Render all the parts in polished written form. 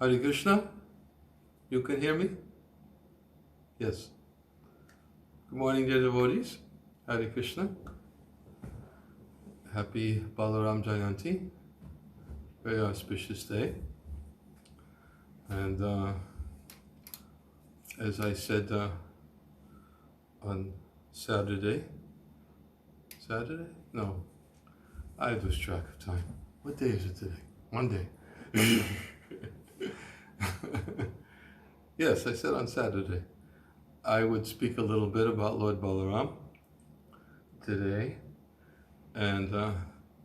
Hare Krishna, you can hear me? Yes. Good morning, dear devotees. Hare Krishna. Happy Balaram Jayanti. Very auspicious day. And as I said on Saturday? No, I lose track of time. What day is it today? Monday. Yes, I said on Saturday I would speak a little bit about Lord Balaram today, and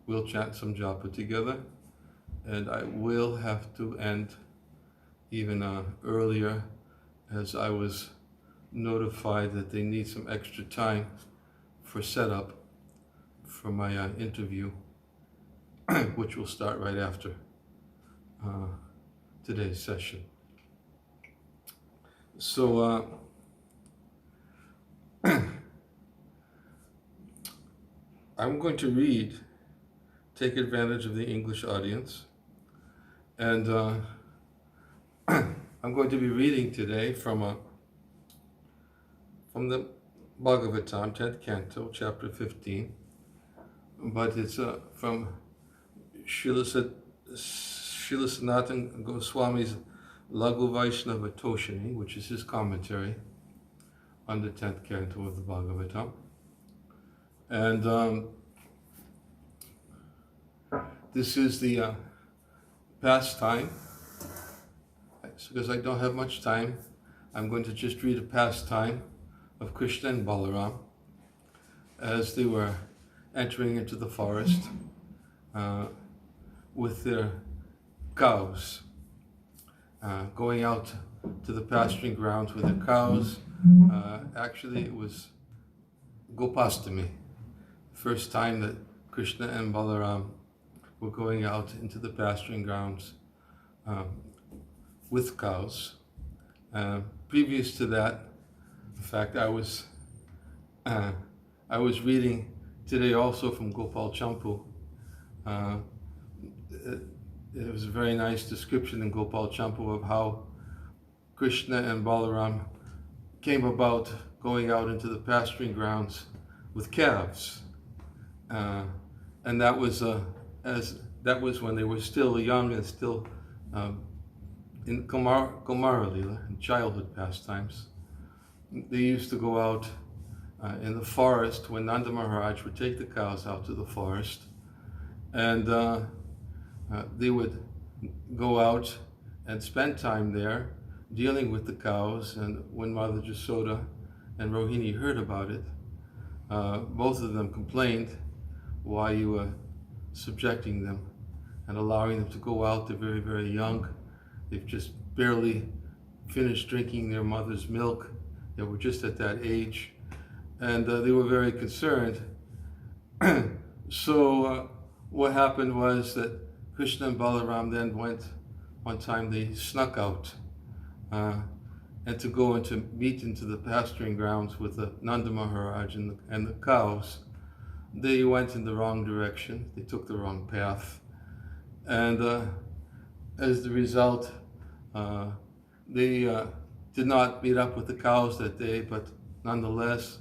we'll chant some Japa together, and I will have to end even earlier, as I was notified that they need some extra time for setup for my interview, which will start right after today's session. So I'm going to read, take advantage of the English audience, and I'm going to be reading today from the Bhagavatam, 10th Canto, Chapter 15, but it's from Srila Sanatana Goswami's Laghu Vaishnava Toshini, which is his commentary on the 10th Canto of the Bhagavatam. And this is the pastime. Because I don't have much time, I'm going to just read a pastime of Krishna and Balaram as they were entering into the forest with their cows, going out to the pasturing grounds with their cows. Actually, it was Gopastami, first time that Krishna and Balaram were going out into the pasturing grounds with cows. Previous to that, in fact, I was reading today also from Gopal Champu. It was a very nice description in Gopal Champu of how Krishna and Balaram came about going out into the pasturing grounds with calves, and that was when they were still young and still in Kumara Lila, in childhood pastimes. They used to go out in the forest when Nanda Maharaj would take the cows out to the forest, and they would go out and spend time there dealing with the cows. And when Mother Jasoda and Rohini heard about it, both of them complained, why you were subjecting them and allowing them to go out. They're very, very young. They've just barely finished drinking their mother's milk. They were just at that age, and they were very concerned. So what happened was that Krishna and Balaram then went, one time they snuck out and to go into meet into the pasturing grounds with the Nanda Maharaj and the cows. They went in the wrong direction. They took the wrong path, and as the result, they did not meet up with the cows that day, but nonetheless,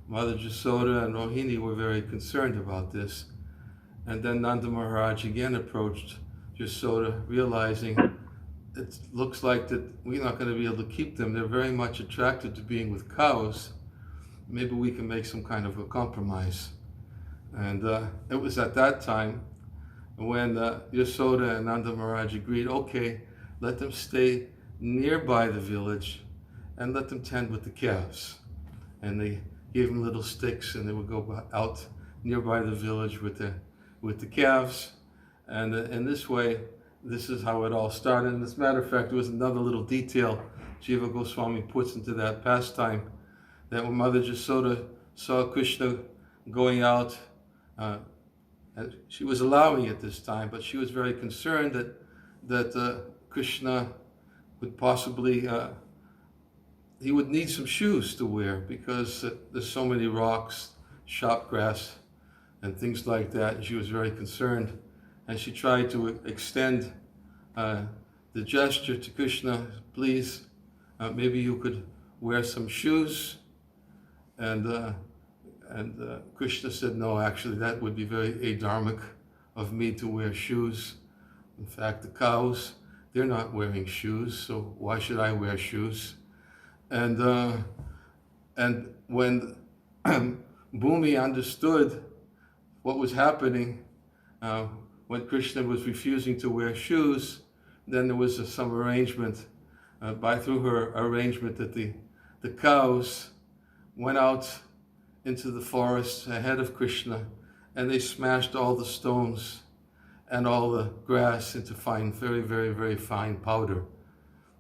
Mother Jasoda and Rohini were very concerned about this. And then Nanda Maharaj again approached Jasoda, realizing it looks like that we're not going to be able to keep them. They're very much attracted to being with cows. Maybe we can make some kind of a compromise. And it was at that time when Yasoda and Nanda Maharaj agreed, okay, let them stay nearby the village and let them tend with the calves. And they gave them little sticks, and they would go out nearby the village with the calves. And in this way, this is how it all started. And as a matter of fact, there was another little detail Jiva Goswami puts into that pastime, that when Mother Jasoda saw Krishna going out, and she was allowing it this time, but she was very concerned that Krishna would possibly, he would need some shoes to wear, because there's so many rocks, sharp grass, and things like that. And she was very concerned, and she tried to extend the gesture to Krishna, please, maybe you could wear some shoes. And Krishna said, no, actually, that would be very adharmic of me to wear shoes. In fact, the cows, they're not wearing shoes, so why should I wear shoes? And when Bhumi understood what was happening, when Krishna was refusing to wear shoes, then there was some arrangement, through her arrangement, that the cows went out into the forest ahead of Krishna, and they smashed all the stones and all the grass into fine, very, very, very fine powder,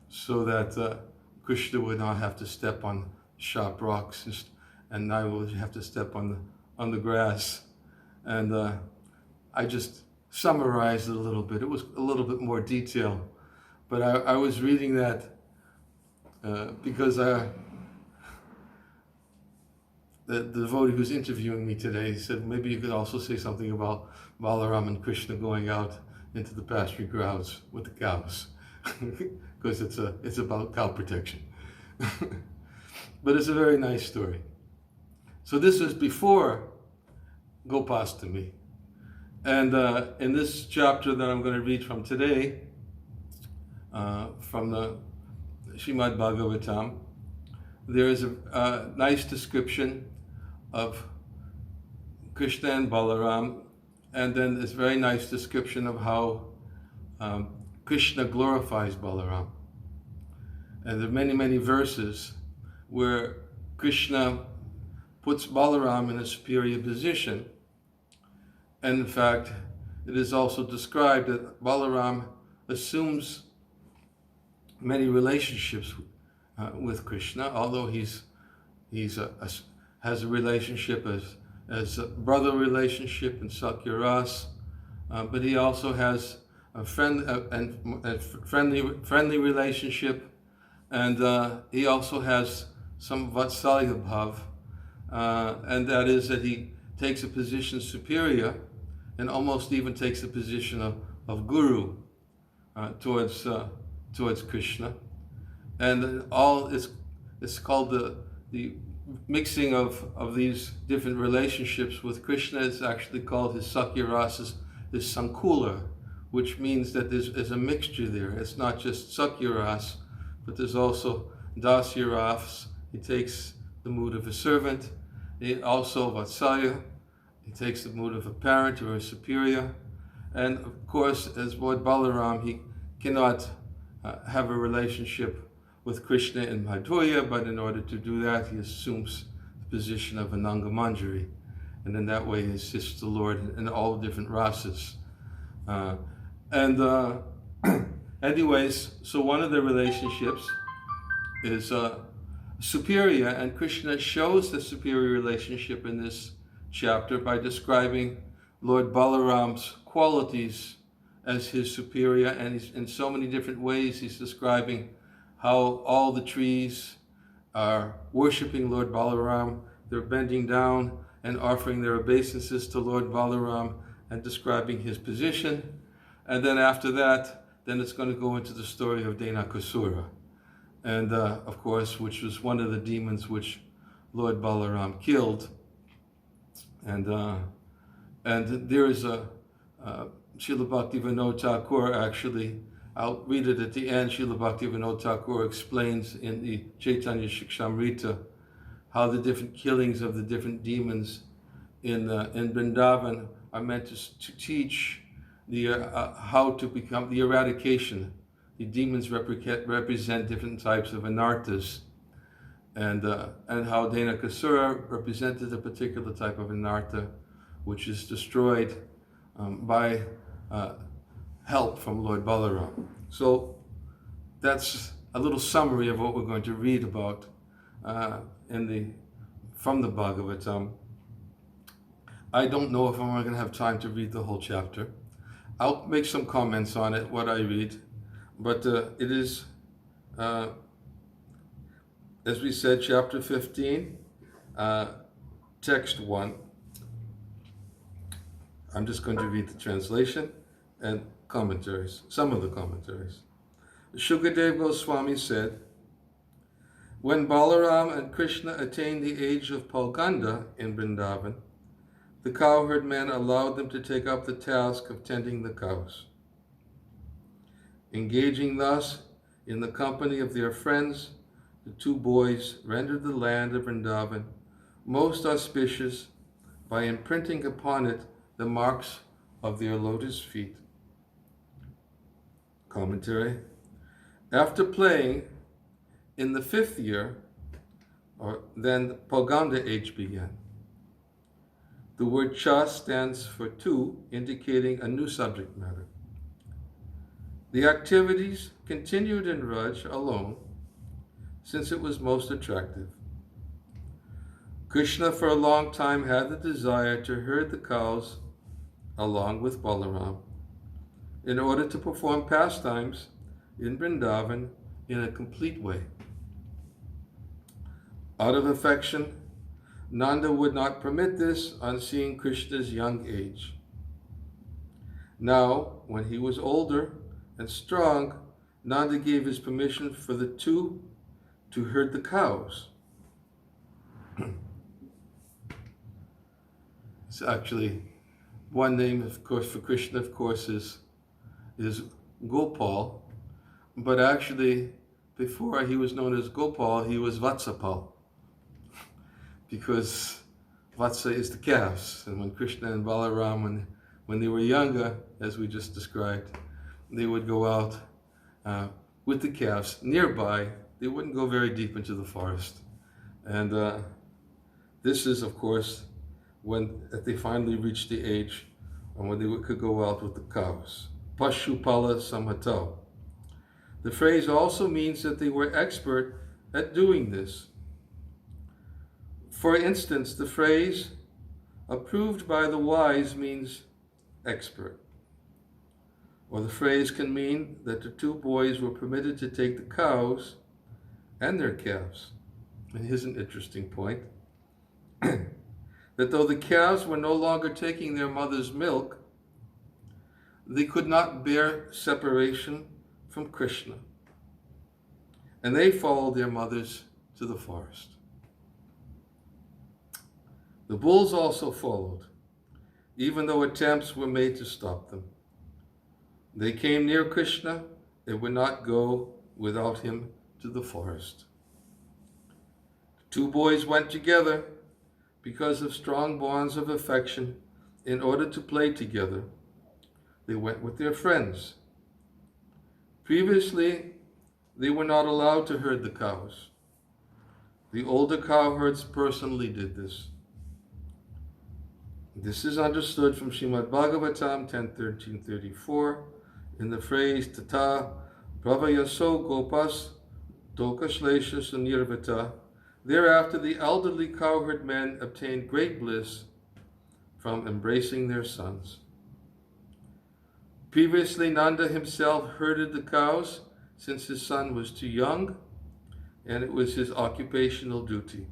so that Krishna would not have to step on sharp rocks, and neither would have to step on the grass. And I just summarized it a little bit. It was a little bit more detail, but I was reading that because the devotee who's interviewing me today said, maybe you could also say something about Balaram and Krishna going out into the pasturing grounds with the cows, because it's about cow protection. But it's a very nice story. So this was before Gopastami. And in this chapter that I'm going to read from today, from the Srimad Bhagavatam, there is a nice description of Krishna and Balaram, and then this very nice description of how Krishna glorifies Balaram. And there are many, many verses where Krishna puts Balaram in a superior position. And in fact, it is also described that Balaram assumes many relationships with Krishna, although he's has a relationship as a brother relationship in Sakya-ras, but he also has a friendly relationship, and he also has some Vatsalya bhav, and that is that he takes a position superior and almost even takes a position of guru towards Krishna. And all it's called the mixing of these different relationships with Krishna is actually called his Sakya-ras, his Sankula, which means that there's a mixture there. It's not just Sakya-ras, but there's also Dasya-ras. He takes the mood of a servant. He also Vatsalya. He takes the mood of a parent or a superior. And of course, as Lord Balaram, he cannot have a relationship with Krishna in Madhurya, but in order to do that, he assumes the position of a Nangamanjari. And in that way, he assists the Lord in all different rasas. Anyways, so one of the relationships is superior, and Krishna shows the superior relationship in this chapter by describing Lord Balaram's qualities as his superior, and he's, in so many different ways he's describing how all the trees are worshiping Lord Balaram. They're bending down and offering their obeisances to Lord Balaram and describing his position. And then after that, then it's going to go into the story of Denakasura, and of course, which was one of the demons which Lord Balaram killed. And there is a Srila Bhaktivinoda Thakur, actually, I'll read it at the end. Srila Bhaktivinoda Thakur explains in the Chaitanya Shikshamrita how the different killings of the different demons in Vrindavan are meant to teach the how to become the eradication. The demons represent different types of anarthas, and how Denakasura represented a particular type of anartha, which is destroyed by help from Lord Balaram. So that's a little summary of what we're going to read about from the Bhagavatam. I don't know if I'm going to have time to read the whole chapter. I'll make some comments on it, what I read, but it is, as we said, chapter 15, text 1. I'm just going to read the translation and commentaries, some of the commentaries. Shukadev Goswami said, when Balaram and Krishna attained the age of Palganda in Vrindavan, the cowherd men allowed them to take up the task of tending the cows. Engaging thus in the company of their friends, the two boys rendered the land of Vrindavan most auspicious by imprinting upon it the marks of their lotus feet. Commentary. After playing in the 5th year, then the Palganda age began. The word cha stands for two, indicating a new subject matter. The activities continued in Raj alone, since it was most attractive. Krishna for a long time had the desire to herd the cows along with Balaram in order to perform pastimes in Vrindavan in a complete way. Out of affection, Nanda would not permit this on seeing Krishna's young age. Now, when he was older and strong, Nanda gave his permission for the two to herd the cows. It's actually one name, of course, for Krishna, of course, is Gopal, but actually, before he was known as Gopal, he was Vatsapal, because Vatsa is the calves, and when Krishna and Balaram, when they were younger, as we just described, they would go out with the calves nearby. They wouldn't go very deep into the forest, and this is, of course, when they finally reached the age when they could go out with the cows. Pashupala Samhato. The phrase also means that they were expert at doing this. For instance, the phrase approved by the wise means expert. Or the phrase can mean that the two boys were permitted to take the cows and their calves. And here's an interesting point. That though the calves were no longer taking their mother's milk, they could not bear separation from Krishna, and they followed their mothers to the forest. The bulls also followed, even though attempts were made to stop them. They came near Krishna, they would not go without him to the forest. The two boys went together because of strong bonds of affection. In order to play together, they went with their friends. Previously, they were not allowed to herd the cows. The older cowherds personally did this. This is understood from Srimad Bhagavatam 10.13.34 in the phrase Tata Bravayaso Gopas Dokashlesha Sunirvata. Thereafter, the elderly cowherd men obtained great bliss from embracing their sons. Previously, Nanda himself herded the cows since his son was too young, and it was his occupational duty.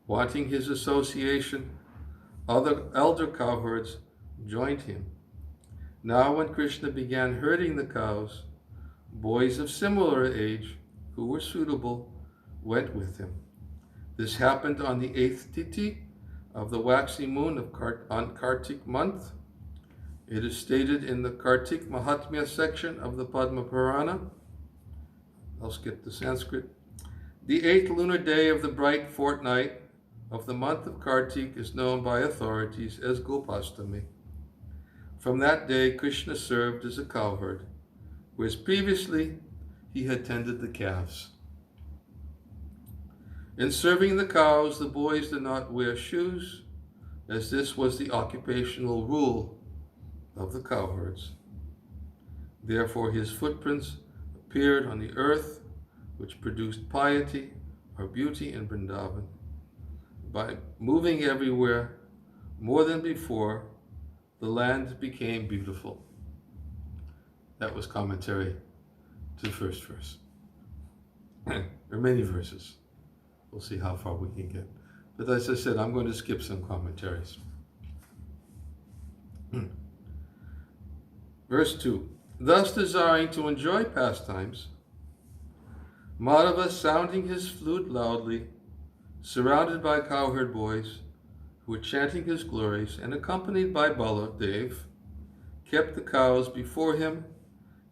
Wanting his association, other elder cowherds joined him. Now, when Krishna began herding the cows, boys of similar age who were suitable went with him. This happened on the 8th Tithi of the waxy moon on Kartik month. It is stated in the Kartik Mahatmya section of the Padma Purana. I'll skip the Sanskrit. The 8th lunar day of the bright fortnight of the month of Kartik is known by authorities as Gopastami. From that day, Krishna served as a cowherd, whereas previously he had tended the calves. In serving the cows, the boys did not wear shoes, as this was the occupational rule of the cowherds. Therefore, his footprints appeared on the earth, which produced piety or beauty in Vrindavan. By moving everywhere more than before, the land became beautiful. That was commentary to the first verse. There are many verses. We'll see how far we can get. But as I said, I'm going to skip some commentaries. Verse 2. Thus desiring to enjoy pastimes, Madhava, sounding his flute loudly, surrounded by cowherd boys who were chanting his glories, and accompanied by Baladev, kept the cows before him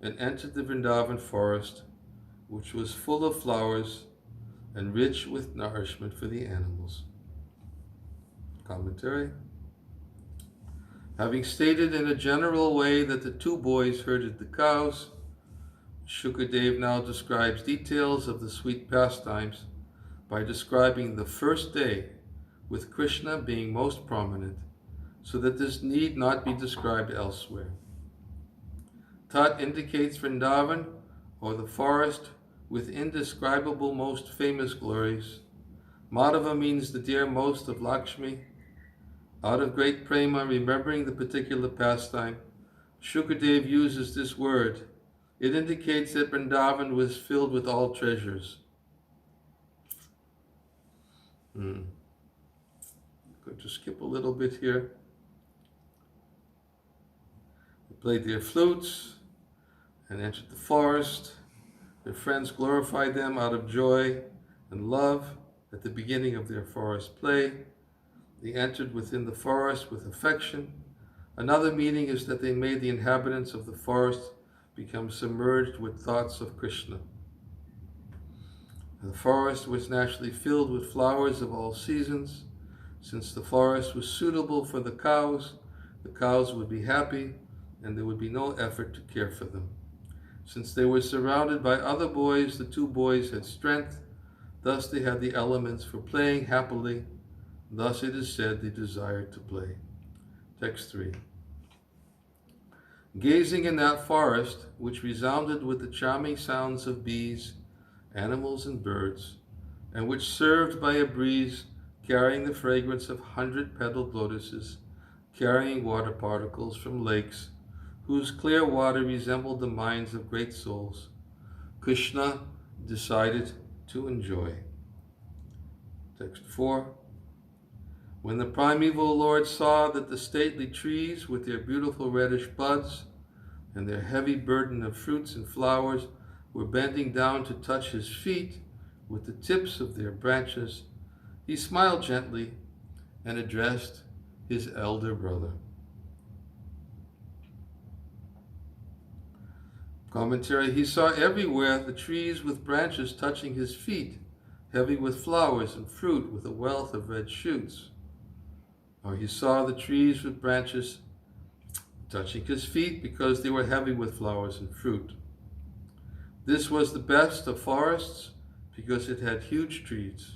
and entered the Vrindavan forest, which was full of flowers and rich with nourishment for the animals. Commentary. Having stated in a general way that the two boys herded the cows, Shukadev now describes details of the sweet pastimes by describing the first day, with Krishna being most prominent, so that this need not be described elsewhere. Tat indicates Vrindavan, or the forest with indescribable most famous glories. Madhava means the dear most of Lakshmi. Out of great prema, remembering the particular pastime, Shukadev uses this word. It indicates that Vrindavan was filled with all treasures. Going to skip a little bit here. They played their flutes and entered the forest. Their friends glorified them out of joy and love at the beginning of their forest play. They entered within the forest with affection. Another meaning is that they made the inhabitants of the forest become submerged with thoughts of Krishna. The forest was naturally filled with flowers of all seasons. Since the forest was suitable for the cows would be happy, and there would be no effort to care for them. Since they were surrounded by other boys, the two boys had strength. Thus they had the elements for playing happily. Thus it is said they desired to play. Text 3. Gazing in that forest, which resounded with the charming sounds of bees, animals, and birds, and which served by a breeze carrying the fragrance of 100-petaled lotuses, carrying water particles from lakes, whose clear water resembled the minds of great souls, Krishna decided to enjoy. Text 4. When the primeval Lord saw that the stately trees with their beautiful reddish buds and their heavy burden of fruits and flowers were bending down to touch his feet with the tips of their branches, he smiled gently and addressed his elder brother. Commentary. He saw everywhere the trees with branches touching his feet, heavy with flowers and fruit with a wealth of red shoots. Or he saw the trees with branches touching his feet because they were heavy with flowers and fruit. This was the best of forests because it had huge trees.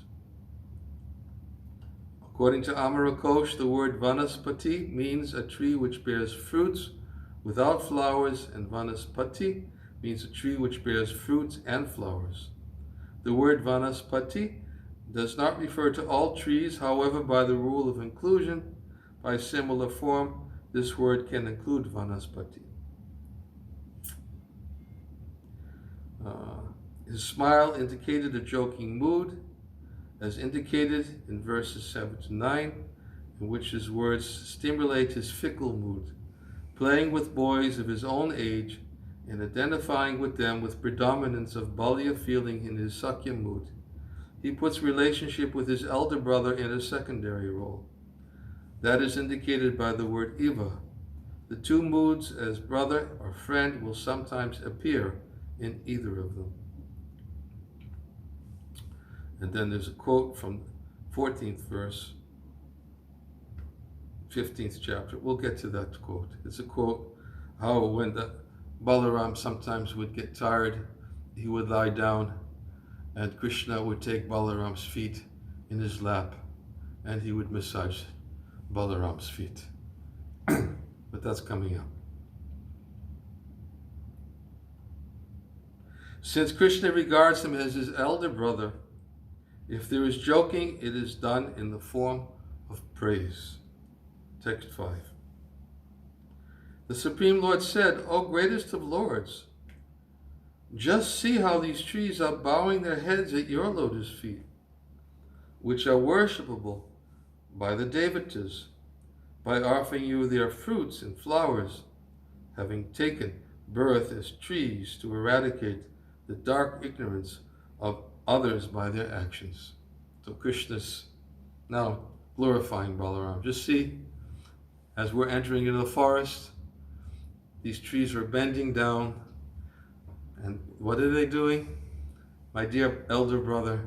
According to Amarakosh, the word vanaspati means a tree which bears fruits without flowers, and vanaspati means a tree which bears fruits and flowers. The word vanaspati does not refer to all trees, however, by the rule of inclusion, by similar form, this word can include vanaspati. His smile indicated a joking mood, as indicated in verses 7 to 9, in which his words stimulate his fickle mood, playing with boys of his own age and identifying with them with predominance of Balya feeling in his Sakya mood. He puts relationship with his elder brother in a secondary role. That is indicated by the word Iva. The two moods as brother or friend will sometimes appear in either of them. And then there's a quote from 14th verse, 15th chapter. We'll get to that quote. It's a quote how when the Balaram sometimes would get tired, he would lie down and Krishna would take Balaram's feet in his lap and he would massage Balaram's feet. But that's coming up. Since Krishna regards him as his elder brother, if there is joking, it is done in the form of praise. Text 5. The Supreme Lord said, O greatest of lords, just see how these trees are bowing their heads at your lotus feet, which are worshipable by the devotees, by offering you their fruits and flowers, having taken birth as trees to eradicate the dark ignorance of others by their actions. So Krishna's now glorifying Balaram. Just see, as we're entering into the forest, these trees are bending down. And what are they doing? My dear elder brother,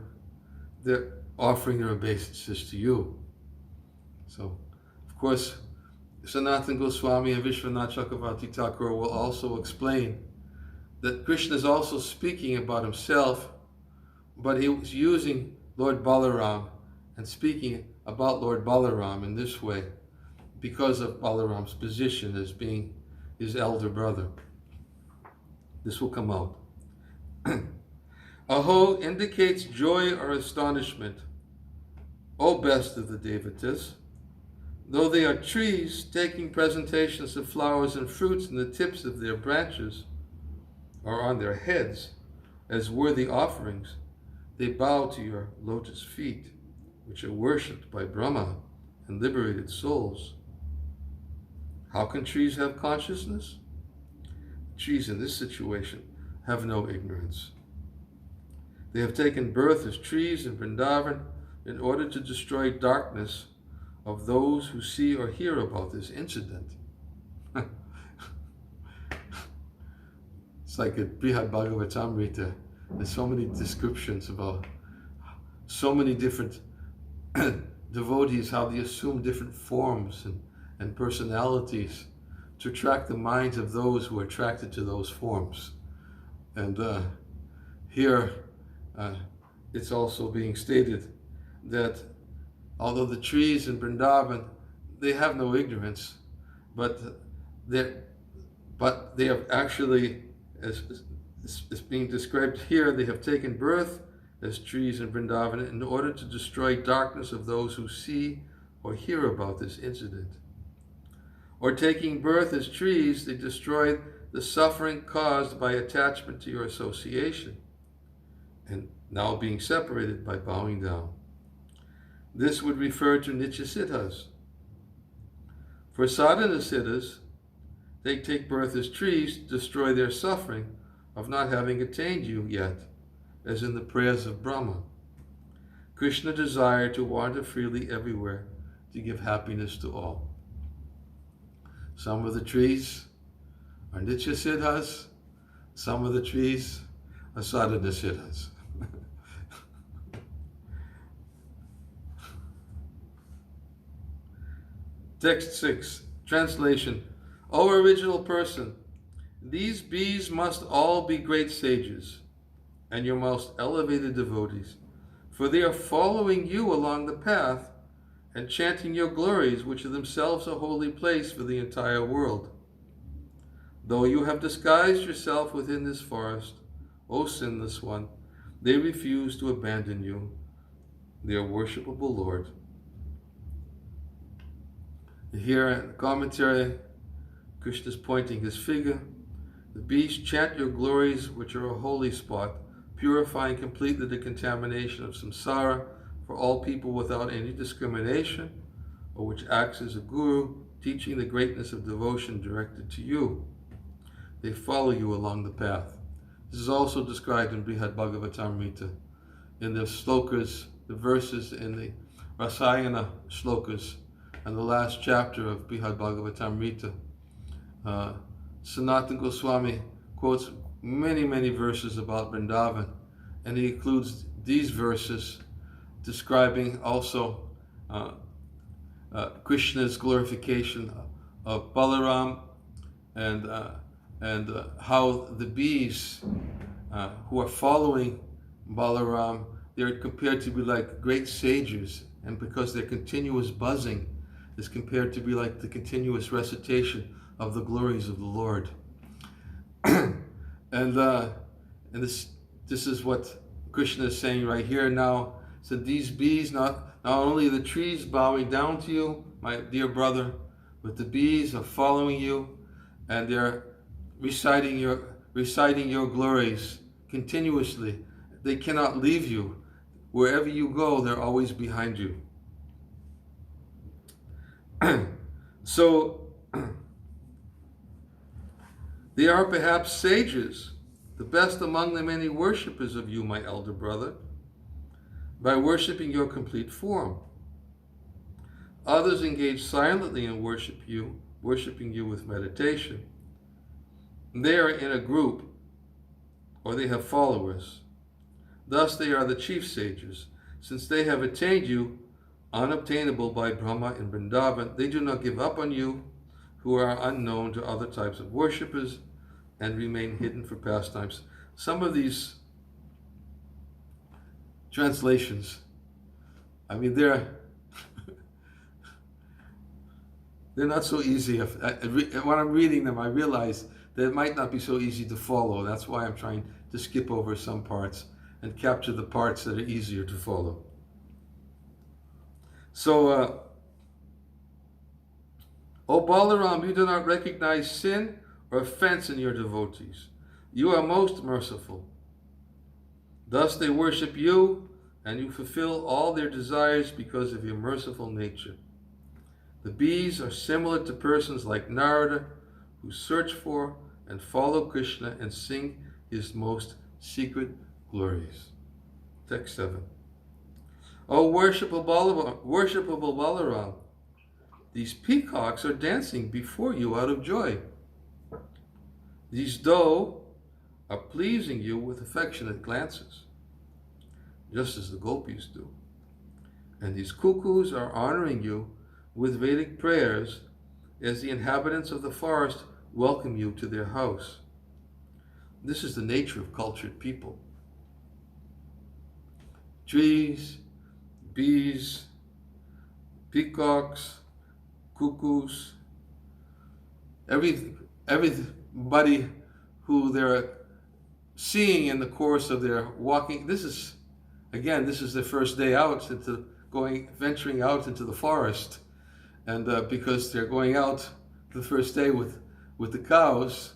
they're offering their obeisances to you. So, of course, Sanatana Goswami and Vishwanath Chakravarti Thakur will also explain that Krishna is also speaking about himself, but he was using Lord Balaram and speaking about Lord Balaram in this way because of Balaram's position as being his elder brother. This will come out. Aho indicates joy or astonishment. O best of the devotees, though they are trees taking presentations of flowers and fruits in the tips of their branches or on their heads as worthy offerings, they bow to your lotus feet, which are worshipped by Brahma and liberated souls. How can trees have consciousness? Trees in this situation have no ignorance. They have taken birth as trees in Vrindavan in order to destroy darkness of those who see or hear about this incident. It's like a Brihad Bhagavatamrita. There's so many descriptions about so many different devotees, how they assume different forms and personalities to attract the minds of those who are attracted to those forms. And here it's also being stated that although the trees in Vrindavan, they have no ignorance, but they have actually, as being described here, they have taken birth as trees in Vrindavan in order to destroy darkness of those who see or hear about this incident. Or taking birth as trees, they destroy the suffering caused by attachment to your association, and now being separated by bowing down. This would refer to Nitya Siddhas. For sadhana siddhas, they take birth as trees to destroy their suffering of not having attained you yet, as in the prayers of Brahma. Krishna desired to wander freely everywhere to give happiness to all. Some of the trees are Nitya Siddhas, some of the trees are sadhana siddhas. Text 6, translation. O original person, these bees must all be great sages and your most elevated devotees, for they are following you along the path and chanting your glories, which are themselves a holy place for the entire world. Though you have disguised yourself within this forest, O sinless one, they refuse to abandon you, their worshipable Lord. Here in the commentary, Krishna is pointing his finger. The bees chant your glories, which are a holy spot, purifying completely the contamination of samsara for all people without any discrimination, or which acts as a guru, teaching the greatness of devotion directed to you. They follow you along the path. This is also described in Brihad Bhagavatamrita, in the slokas, the verses in the Rasayana slokas, and the last chapter of Brihad Bhagavatamrita. Sanatana Goswami quotes many verses about Vrindavan, and he includes these verses describing also Krishna's glorification of Balaram and how the bees who are following Balaram, they're compared to be like great sages, and because their continuous buzzing is compared to be like the continuous recitation of the glories of the Lord. and this is what Krishna is saying right here now. So these bees, not only the trees bowing down to you, my dear brother, but the bees are following you, and they're reciting your glories continuously. They cannot leave you. Wherever you go, they're always behind you. So They are perhaps sages, the best among the many worshippers of you, my elder brother, by worshipping your complete form. Others engage silently in worshiping you with meditation. They are in a group, or they have followers. Thus they are the chief sages. Since they have attained you, unobtainable by Brahma in Vrindavan, they do not give up on you, who are unknown to other types of worshippers and remain hidden for pastimes. Some of these translations, I mean, they're not so easy. When I'm reading them, I realize that it might not be so easy to follow. That's why I'm trying to skip over some parts and capture the parts that are easier to follow. So, O Balaram, you do not recognize sin or offense in your devotees. You are most merciful. Thus they worship you, and you fulfill all their desires because of your merciful nature. The bees are similar to persons like Narada, who search for and follow Krishna and sing his most secret glories. Text 7. O worshipable Balaram, these peacocks are dancing before you out of joy. These doe are pleasing you with affectionate glances, just as the gopis do. And these cuckoos are honoring you with Vedic prayers as the inhabitants of the forest welcome you to their house. This is the nature of cultured people. Trees, bees, peacocks, cuckoos, everybody who they're seeing in the course of their walking. This is their first day out venturing out into the forest. And because they're going out the first day with the cows,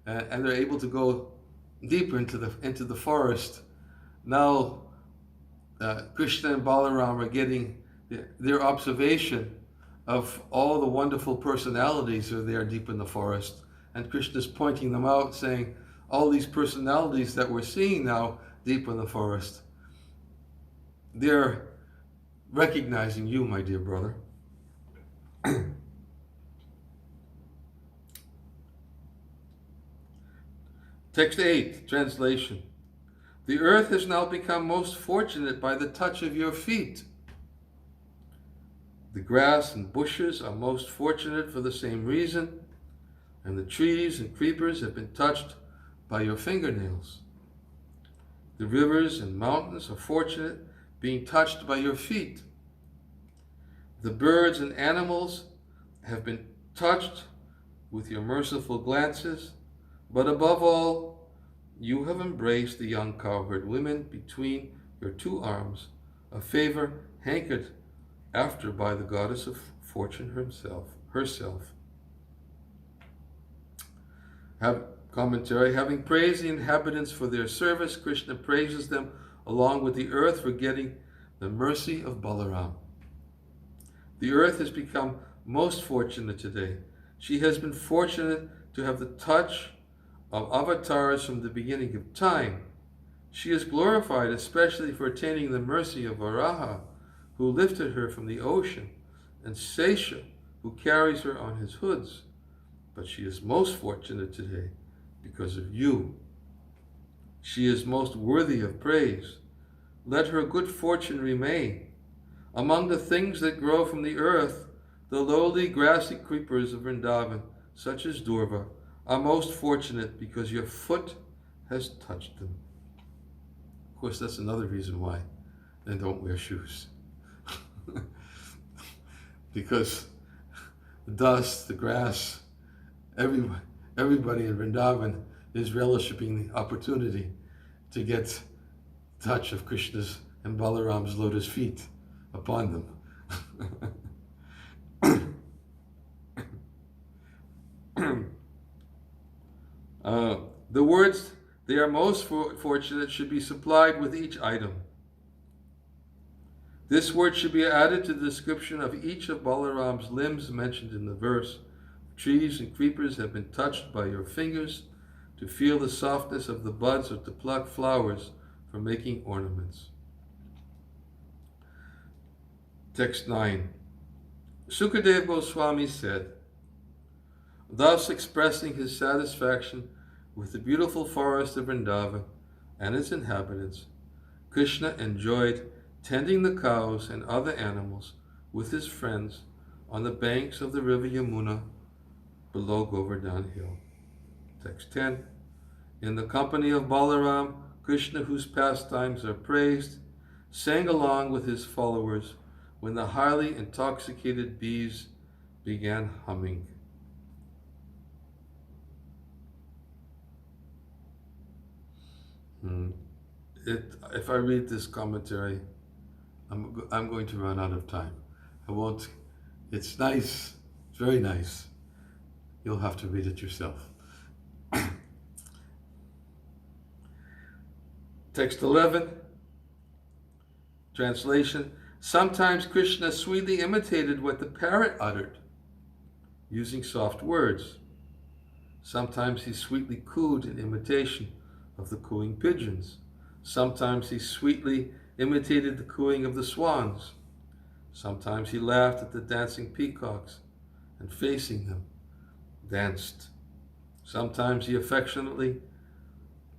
and they're able to go deeper into the forest. Now, Krishna and Balarama are getting their observation of all the wonderful personalities who are there deep in the forest, and Krishna's pointing them out, saying, all these personalities that we're seeing now deep in the forest, they're recognizing you, my dear brother. Text 8, translation. The earth has now become most fortunate by the touch of your feet. The grass and bushes are most fortunate for the same reason, and the trees and creepers have been touched by your fingernails. The rivers and mountains are fortunate, being touched by your feet. The birds and animals have been touched with your merciful glances, but above all, you have embraced the young cowherd women between your two arms, a favor hankered after by the goddess of fortune herself. Commentary. Having praised the inhabitants for their service, Krishna praises them along with the earth for getting the mercy of Balaram. The earth has become most fortunate today. She has been fortunate to have the touch of avatars from the beginning of time. She is glorified especially for attaining the mercy of Varaha, who lifted her from the ocean, and Sesha, who carries her on his hoods. But she is most fortunate today because of you. She is most worthy of praise. Let her good fortune remain. Among the things that grow from the earth, the lowly grassy creepers of Vrindavan, such as Durva, are most fortunate because your foot has touched them. Of course, that's another reason why they don't wear shoes. Because the dust, the grass, everybody in Vrindavan is relishing the opportunity to get touch of Krishna's and Balaram's lotus feet upon them. The words they are most fortunate should be supplied with each item. This word should be added to the description of each of Balaram's limbs mentioned in the verse. trees and creepers have been touched by your fingers, to feel the softness of the buds or to pluck flowers for making ornaments. Text 9. Sukadeva Goswami said, thus expressing his satisfaction with the beautiful forest of Vrindavan and its inhabitants, Krishna enjoyed tending the cows and other animals with his friends on the banks of the river Yamuna below Govardhan Hill. Text 10. In the company of Balaram, Krishna, whose pastimes are praised, sang along with his followers when the highly intoxicated bees began humming. If I read this commentary, I'm going to run out of time. I won't. It's nice. It's very nice. You'll have to read it yourself. Text 11, translation. Sometimes Krishna sweetly imitated what the parrot uttered, using soft words. Sometimes he sweetly cooed in imitation of the cooing pigeons. Sometimes he sweetly imitated the cooing of the swans. Sometimes he laughed at the dancing peacocks and facing them danced. Sometimes he affectionately,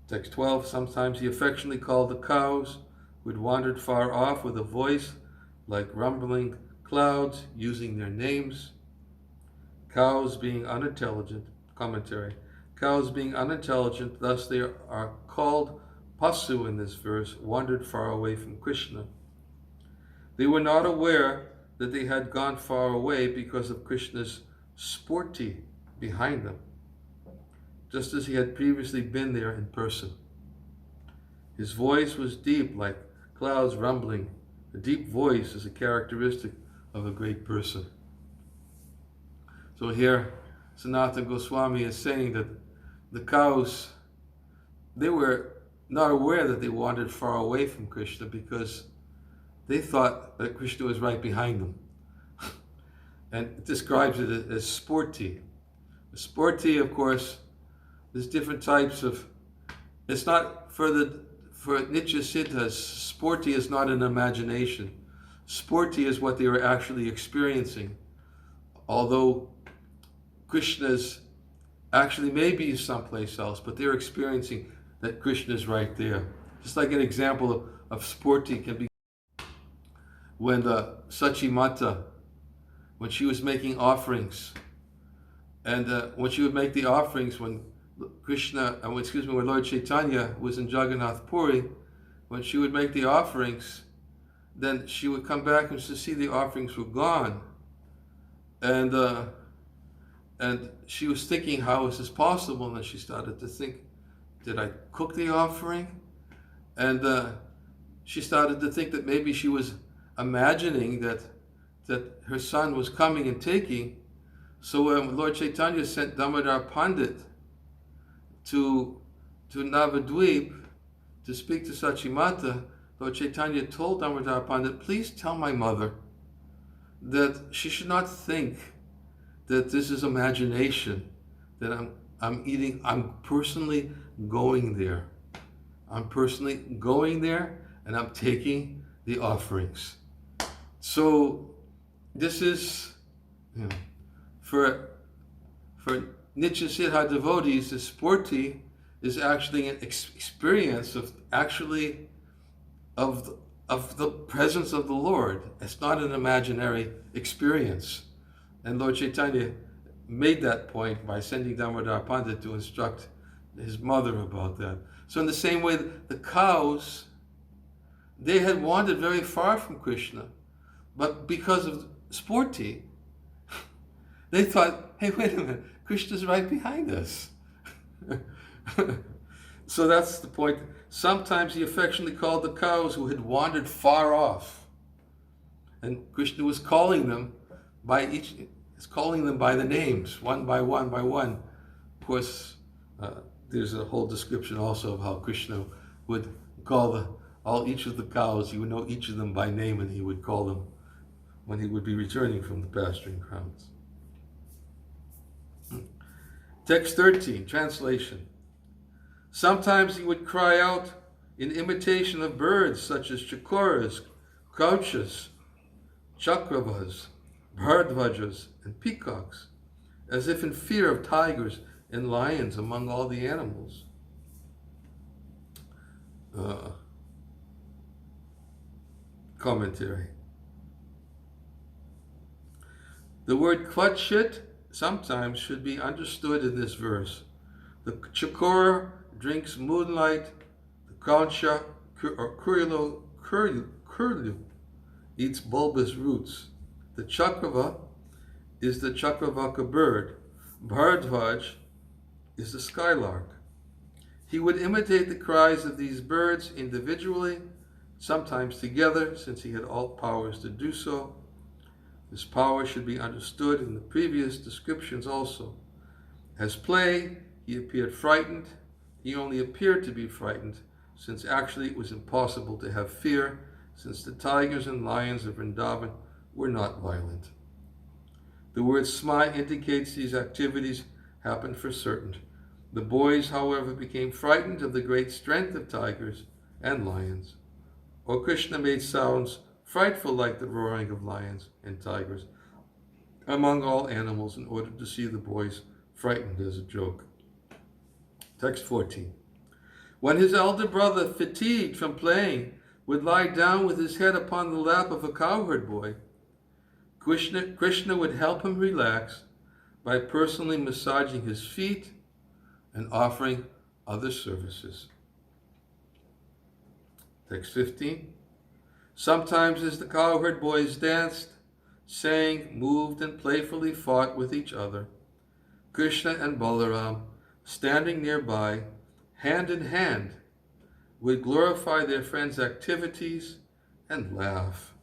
text 12, sometimes he affectionately called the cows who had wandered far off with a voice like rumbling clouds, using their names. Cows being unintelligent, commentary, cows being unintelligent, thus they are called Pasu in this verse, wandered far away from Krishna. They were not aware that they had gone far away because of Krishna's sporti behind them, just as he had previously been there in person. His voice was deep, like clouds rumbling. A deep voice is a characteristic of a great person. So here, Sanatana Goswami is saying that the cows, they were not aware that they wandered far away from Krishna because they thought that Krishna was right behind them. And it describes it as sporti. Sporti, of course, there's different types of, it's not for Nitya Siddhas, sporti is not an imagination. Sporti is what they were actually experiencing. Although Krishna's actually maybe someplace else, but they're experiencing that Krishna's right there. Just like an example of sporti can be when the Sachimata, when she was making offerings, and when she would make the offerings, when when Lord Chaitanya was in Jagannath Puri, when she would make the offerings, then she would come back and to see the offerings were gone. And she was thinking, how is this possible? And then she started to think, did I cook the offering? And she started to think that maybe she was imagining that her son was coming and taking. So when Lord Chaitanya sent Damodar Pandit to Navadvip to speak to Sachimata, Lord Chaitanya told Damodar Pandit, please tell my mother that she should not think that this is imagination, that I'm personally going there. I'm personally going there and I'm taking the offerings. So this is, for Nitya Siddha devotees, the sporti is actually an experience of the presence of the Lord. It's not an imaginary experience. And Lord Chaitanya made that point by sending Damodar Pandit to instruct his mother about that. So in the same way, the cows, they had wandered very far from Krishna, but because of sporti, they thought, hey, wait a minute, Krishna's right behind us. So that's the point. Sometimes he affectionately called the cows who had wandered far off. And Krishna was calling them by the names, one by one by one. Of course, there's a whole description also of how Krishna would call each of the cows. He would know each of them by name, and he would call them when he would be returning from the pasturing grounds. Text 13, translation. Sometimes he would cry out in imitation of birds such as chakoras, crouches, chakravas, bhardvajas, and peacocks, as if in fear of tigers and lions among all the animals. Commentary. The word kvatchit sometimes should be understood in this verse. The chakora drinks moonlight, the kaucha or curlew eats bulbous roots. The chakrava is the chakravaka bird. Bhardvaj is the skylark. He would imitate the cries of these birds individually, sometimes together, since he had all powers to do so. This power should be understood in the previous descriptions also. As play, he appeared frightened. He only appeared to be frightened, since actually it was impossible to have fear, since the tigers and lions of Vrindavan were not violent. The word smai indicates these activities happened for certain. The boys, however, became frightened of the great strength of tigers and lions. Or Krishna made sounds frightful like the roaring of lions and tigers among all animals in order to see the boys frightened as a joke. Text 14. When his elder brother, fatigued from playing, would lie down with his head upon the lap of a cowherd boy, Krishna would help him relax by personally massaging his feet and offering other services. Text 15. Sometimes as the cowherd boys danced, sang, moved, and playfully fought with each other, Krishna and Balaram, standing nearby, hand in hand, would glorify their friends' activities and laugh.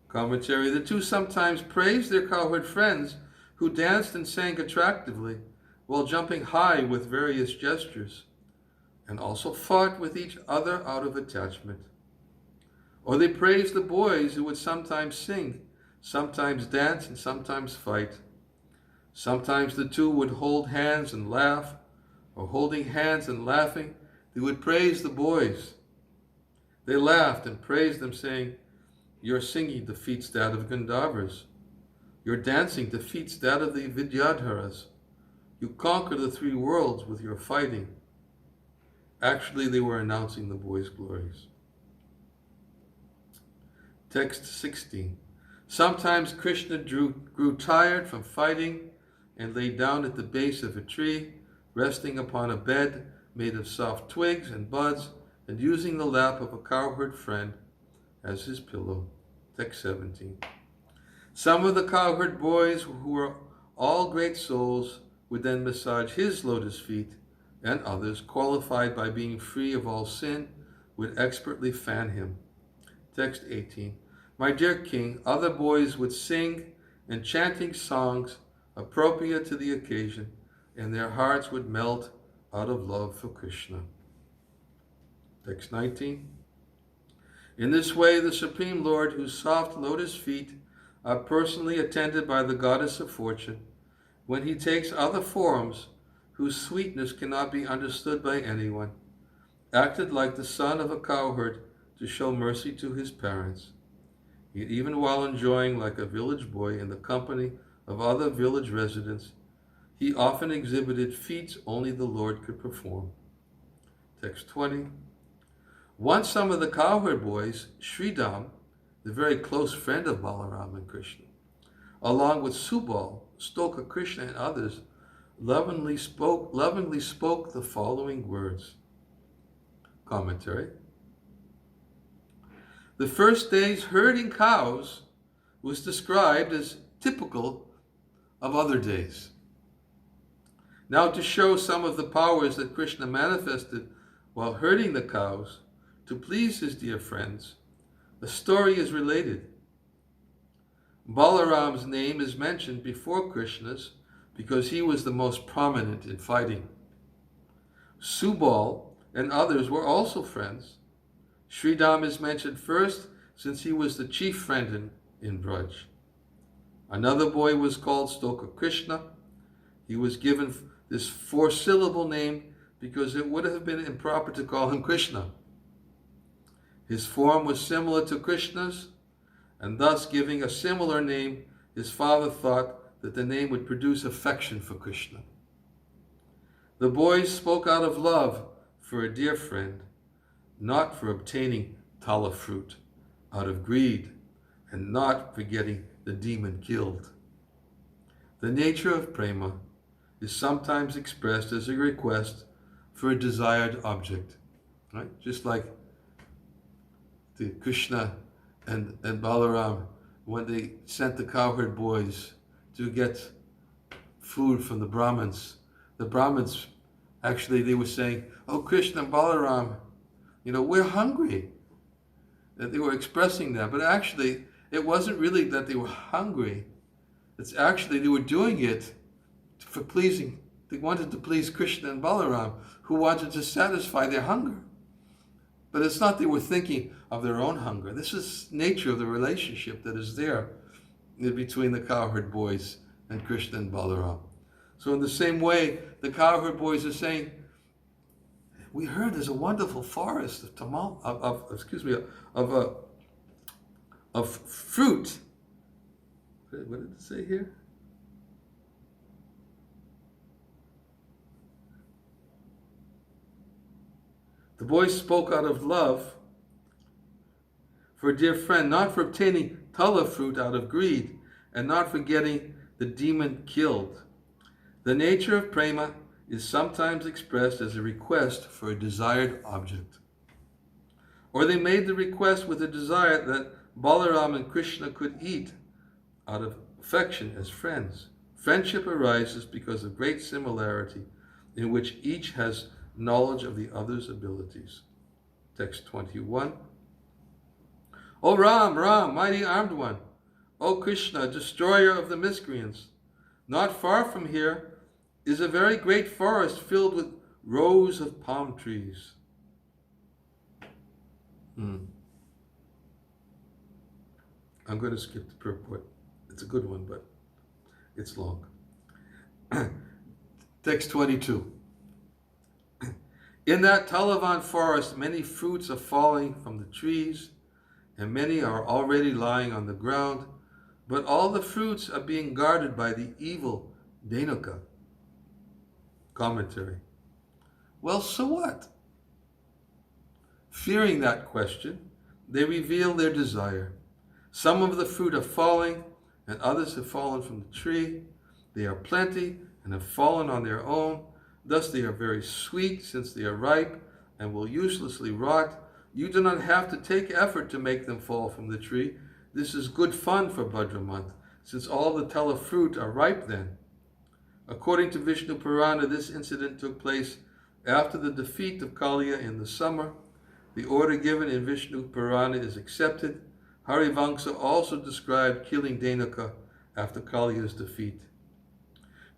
Commentary. The two sometimes praised their cowherd friends who danced and sang attractively while jumping high with various gestures, and also fought with each other out of attachment. Or they praised the boys who would sometimes sing, sometimes dance, and sometimes fight. Sometimes the two would hold hands and laugh, or holding hands and laughing, they would praise the boys. They laughed and praised them, saying, "Your singing defeats that of Gandharvas. Your dancing defeats that of the Vidyadharas. You conquer the three worlds with your fighting." Actually, they were announcing the boys' glories. Text 16. Sometimes Krishna grew tired from fighting and lay down at the base of a tree, resting upon a bed made of soft twigs and buds, and using the lap of a cowherd friend as his pillow. Text 17. Some of the cowherd boys, who were all great souls, would then massage his lotus feet, and others, qualified by being free of all sin, would expertly fan him. Text 18. My dear king, other boys would sing enchanting songs appropriate to the occasion, and their hearts would melt out of love for Krishna. Text 19. In this way, the Supreme Lord, whose soft lotus feet are personally attended by the goddess of fortune, when he takes other forms whose sweetness cannot be understood by anyone, acted like the son of a cowherd to show mercy to his parents. Yet even while enjoying like a village boy in the company of other village residents, he often exhibited feats only the Lord could perform. Text 20. Once some of the cowherd boys, Sridham, the very close friend of Balaram and Krishna, along with Subal, Stoka, Krishna, and others, lovingly spoke the following words. Commentary. The first day's herding cows was described as typical of other days. Now, to show some of the powers that Krishna manifested while herding the cows to please his dear friends, a story is related. Balaram's name is mentioned before Krishna's because he was the most prominent in fighting. Subal and others were also friends. Sridham is mentioned first since he was the chief friend in Braj. Another boy was called Stoka Krishna. He was given this four-syllable name because it would have been improper to call him Krishna. His form was similar to Krishna's, and thus giving a similar name, his father thought that the name would produce affection for Krishna. The boys spoke out of love for a dear friend, not for obtaining tala fruit, out of greed, and not for getting the demon killed. The nature of prema is sometimes expressed as a request for a desired object, right? Just like the Krishna and Balaram, when they sent the cowherd boys to get food from the Brahmins actually, they were saying, "Oh, Krishna and Balaram, we're hungry." That they were expressing that, but actually, it wasn't really that they were hungry. It's actually they were doing it for pleasing. They wanted to please Krishna and Balaram, who wanted to satisfy their hunger. But it's not they were thinking of their own hunger. This is nature of the relationship that is there between the cowherd boys and Krishna and Balaram. So in the same way, the cowherd boys are saying, "We heard there's a wonderful forest of fruit." What did it say here? The boys spoke out of love for a dear friend, not for obtaining tala fruit out of greed, and not for getting the demon killed. The nature of prema is sometimes expressed as a request for a desired object. Or they made the request with a desire that Balaram and Krishna could eat out of affection as friends. Friendship arises because of great similarity in which each has knowledge of the other's abilities. Text 21. O Ram, Ram, mighty armed one, O Krishna, destroyer of the miscreants, not far from here is a very great forest filled with rows of palm trees. I'm going to skip the purport. It's a good one, but it's long. Text 22. In that Talavan forest, many fruits are falling from the trees, and many are already lying on the ground, but all the fruits are being guarded by the evil Dhenuka. Commentary. Well, so what? Fearing that question, they reveal their desire. Some of the fruit are falling, and others have fallen from the tree. They are plenty and have fallen on their own. Thus they are very sweet, since they are ripe and will uselessly rot. You do not have to take effort to make them fall from the tree. This is good fun for Bhadra month, since all the tala fruit are ripe then. According to Vishnu Purana, this incident took place after the defeat of Kaliya in the summer. The order given in Vishnu Purana is accepted. Harivamsa also described killing Dhenuka after Kaliya's defeat.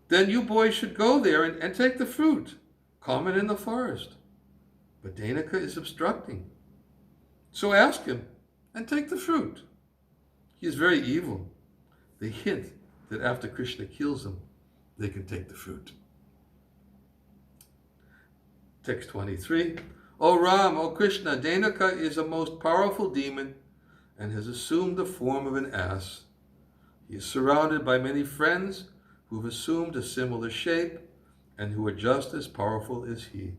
Then you boys should go there and take the fruit, common in the forest. But Dhenuka is obstructing. So ask him and take the fruit. He is very evil. They hint that after Krishna kills him, they can take the fruit. Text 23. O Ram, O Krishna, Dhenuka is a most powerful demon and has assumed the form of an ass. He is surrounded by many friends who have assumed a similar shape and who are just as powerful as he.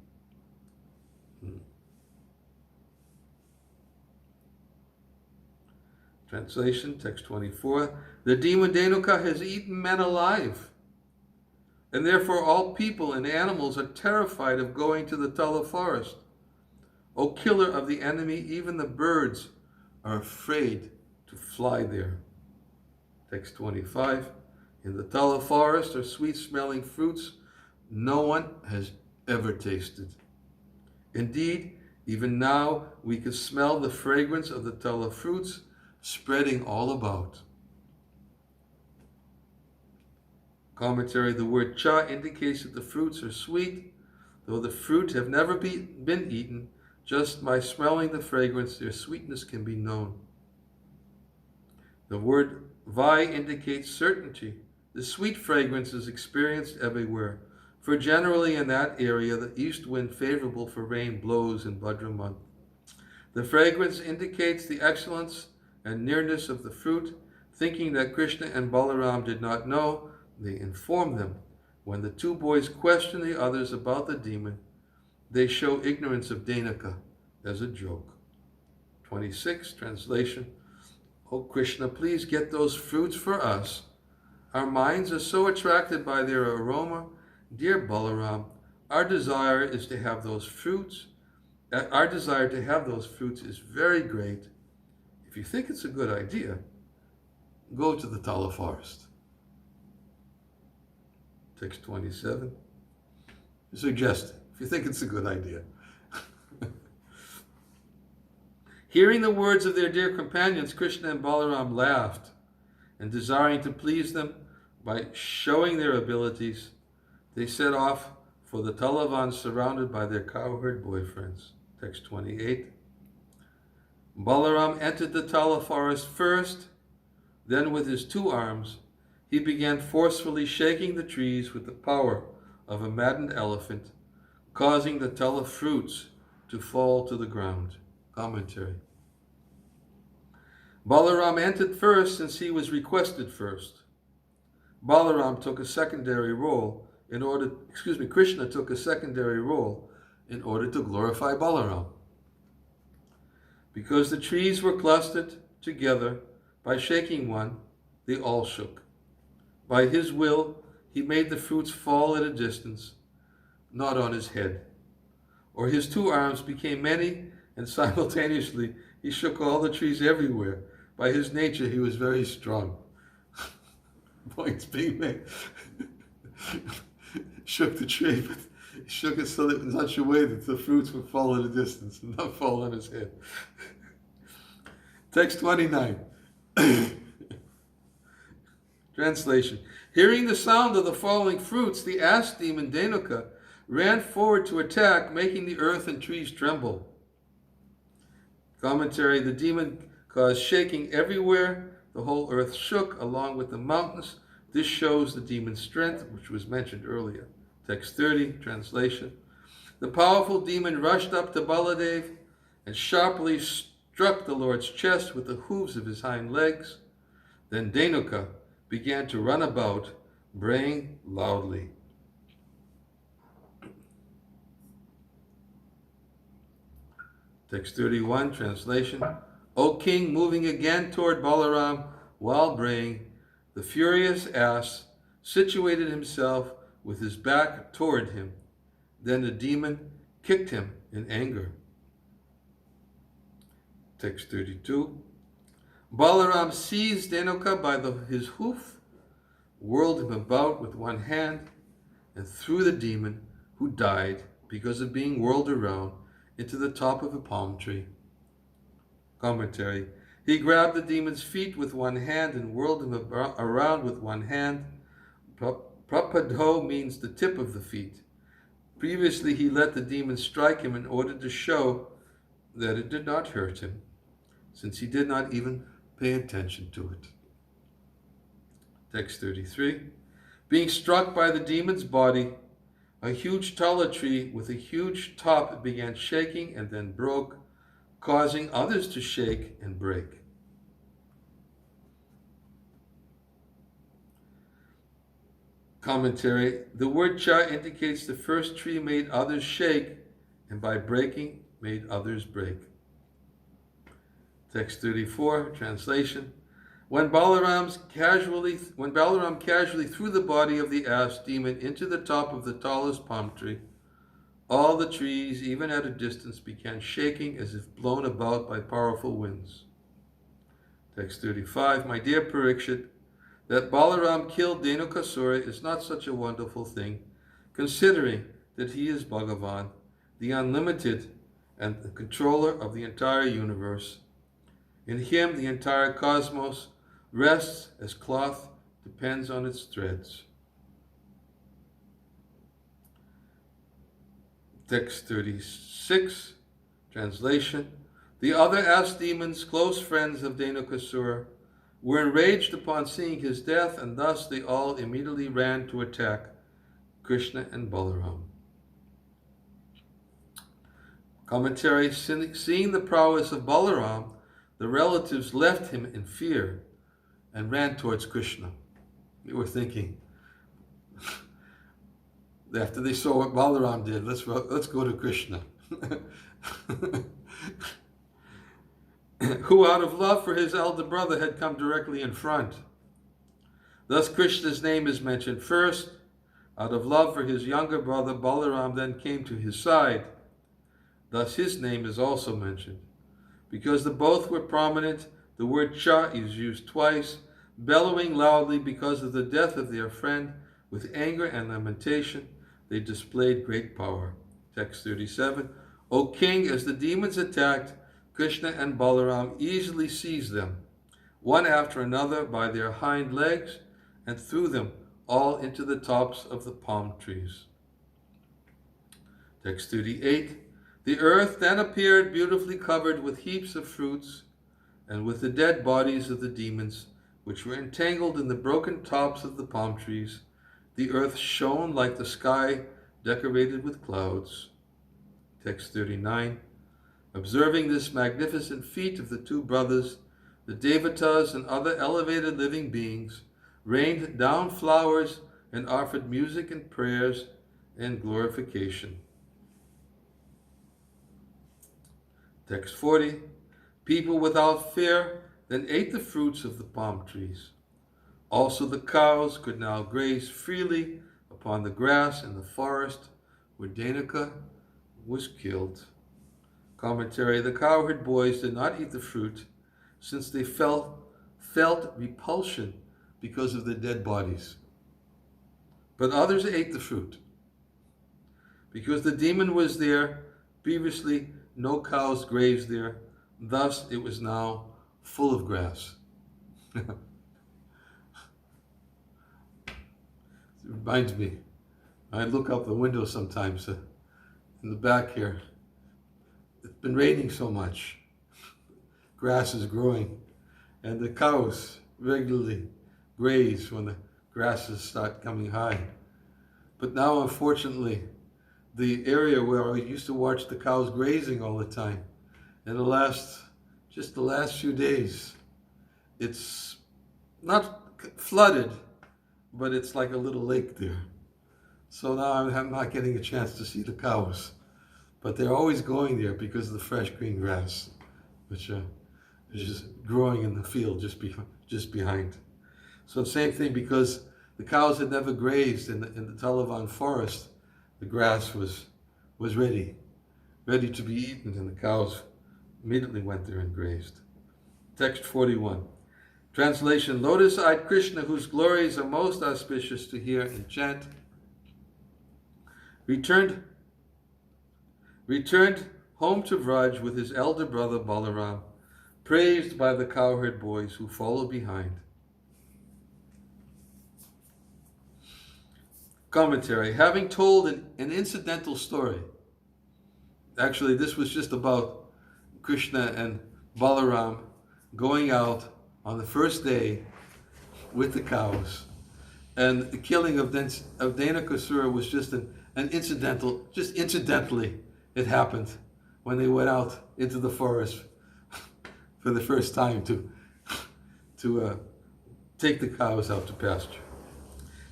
Translation, text 24. The demon Dhenuka has eaten men alive, and therefore all people and animals are terrified of going to the Tala forest. O killer of the enemy, even the birds are afraid to fly there. Text 25. In the Tala forest are sweet-smelling fruits no one has ever tasted. Indeed, even now we can smell the fragrance of the Tala fruits spreading all about. Commentary. The word cha indicates that the fruits are sweet, though the fruit have never been eaten. Just by smelling the fragrance, their sweetness can be known. The word vai indicates certainty, The sweet fragrance is experienced everywhere, for generally in that area the east wind favorable for rain blows in Bhadra month. The fragrance indicates the excellence and nearness of the fruit. Thinking that Krishna and Balaram did not know, they inform them. When the two boys question the others about the demon, they show ignorance of Dhenaka as a joke. 26, translation. O Krishna, please get those fruits for us. Our minds are so attracted by their aroma. Dear Balaram, our desire to have those fruits is very great. If you think it's a good idea, go to the Tala forest. Text 27. Suggesting, if you think it's a good idea. Hearing the words of their dear companions, Krishna and Balaram laughed, and desiring to please them by showing their abilities, they set off for the Talavan surrounded by their cowherd boyfriends. Text 28. Balaram entered the Tala forest first, then with his two arms, he began forcefully shaking the trees with the power of a maddened elephant, causing the Tala fruits to fall to the ground. Commentary. Balaram entered first since he was requested first. Krishna took a secondary role in order to glorify Balaram. Because the trees were clustered together, by shaking one, they all shook. By his will, he made the fruits fall at a distance, not on his head. Or his two arms became many, and simultaneously he shook all the trees everywhere. By his nature, he was very strong. Points being made. Shook the tree, but he shook it so that in such a way that the fruits would fall at a distance and not fall on his head. Text 29. Translation. Hearing the sound of the falling fruits, the ass demon Dhenaka ran forward to attack, making the earth and trees tremble. Commentary. The demon caused shaking everywhere. The whole earth shook along with the mountains. This shows the demon's strength, which was mentioned earlier. Text 30, translation. The powerful demon rushed up to Baladev and sharply struck the Lord's chest with the hooves of his hind legs. Then Dhenaka began to run about, braying loudly. Text 31, translation. O king, moving again toward Balaram while braying, the furious ass situated himself with his back toward him. Then the demon kicked him in anger. Text 32. Balaram seized Dhenaka by his hoof, whirled him about with one hand, and threw the demon, who died because of being whirled around, into the top of a palm tree. Commentary. He grabbed the demon's feet with one hand and whirled him around with one hand. Prapadho means the tip of the feet. Previously, he let the demon strike him in order to show that it did not hurt him, since he did not even pay attention to it. Text 33. Being struck by the demon's body, a huge tala tree with a huge top began shaking and then broke, causing others to shake and break. Commentary. The word cha indicates the first tree made others shake, and by breaking made others break. Text 34, translation. When Balaram casually threw the body of the ass demon into the top of the tallest palm tree, all the trees, even at a distance, began shaking as if blown about by powerful winds. Text 35. My dear Parikshit, that Balaram killed Dhenukasura is not such a wonderful thing, considering that he is Bhagavan, the unlimited and the controller of the entire universe. In him, the entire cosmos rests as cloth depends on its threads. Text 36, translation. The other ass demons, close friends of Dhenukasura, were enraged upon seeing his death, and thus they all immediately ran to attack Krishna and Balaram. Commentary: seeing the prowess of Balaram, the relatives left him in fear and ran towards Krishna. They were thinking, after they saw what Balaram did, let's go to Krishna. Who out of love for his elder brother had come directly in front. Thus Krishna's name is mentioned first. Out of love for his younger brother, Balaram then came to his side. Thus his name is also mentioned. Because the both were prominent, the word Cha is used twice, bellowing loudly because of the death of their friend. With anger and lamentation, they displayed great power. Text 37. O king, as the demons attacked, Krishna and Balaram easily seized them, one after another, by their hind legs, and threw them all into the tops of the palm trees. Text 38. The earth then appeared beautifully covered with heaps of fruits, and with the dead bodies of the demons, which were entangled in the broken tops of the palm trees. The earth shone like the sky decorated with clouds. Text 39. Observing this magnificent feat of the two brothers, the devotees and other elevated living beings rained down flowers and offered music and prayers and glorification. Text 40. People without fear then ate the fruits of the palm trees. Also the cows could now graze freely upon the grass in the forest where Dhanaka was killed. Commentary: the cowherd boys did not eat the fruit, since they felt repulsion because of the dead bodies. But others ate the fruit. Because the demon was there, previously no cows grazed there, thus it was now full of grass. It reminds me, I look out the window sometimes in the back here. It's been raining so much. Grass is growing, and the cows regularly graze when the grasses start coming high. But now, unfortunately, the area where I used to watch the cows grazing all the time, in the last few days, it's not flooded, but it's like a little lake there. So now I'm not getting a chance to see the cows, but they're always going there because of the fresh green grass, which is just growing in the field just behind. So the same thing, because the cows had never grazed in the Talavan forest, the grass was ready to be eaten, and the cows immediately went there and grazed. Text 41. Translation: Lotus-eyed Krishna, whose glories are most auspicious to hear and chant, returned home to Vraj with his elder brother Balaram, praised by the cowherd boys who followed behind. Commentary: having told an incidental story, actually this was just about Krishna and Balaram going out on the first day with the cows, and the killing of Dhanakasura was just incidentally it happened when they went out into the forest for the first time to take the cows out to pasture.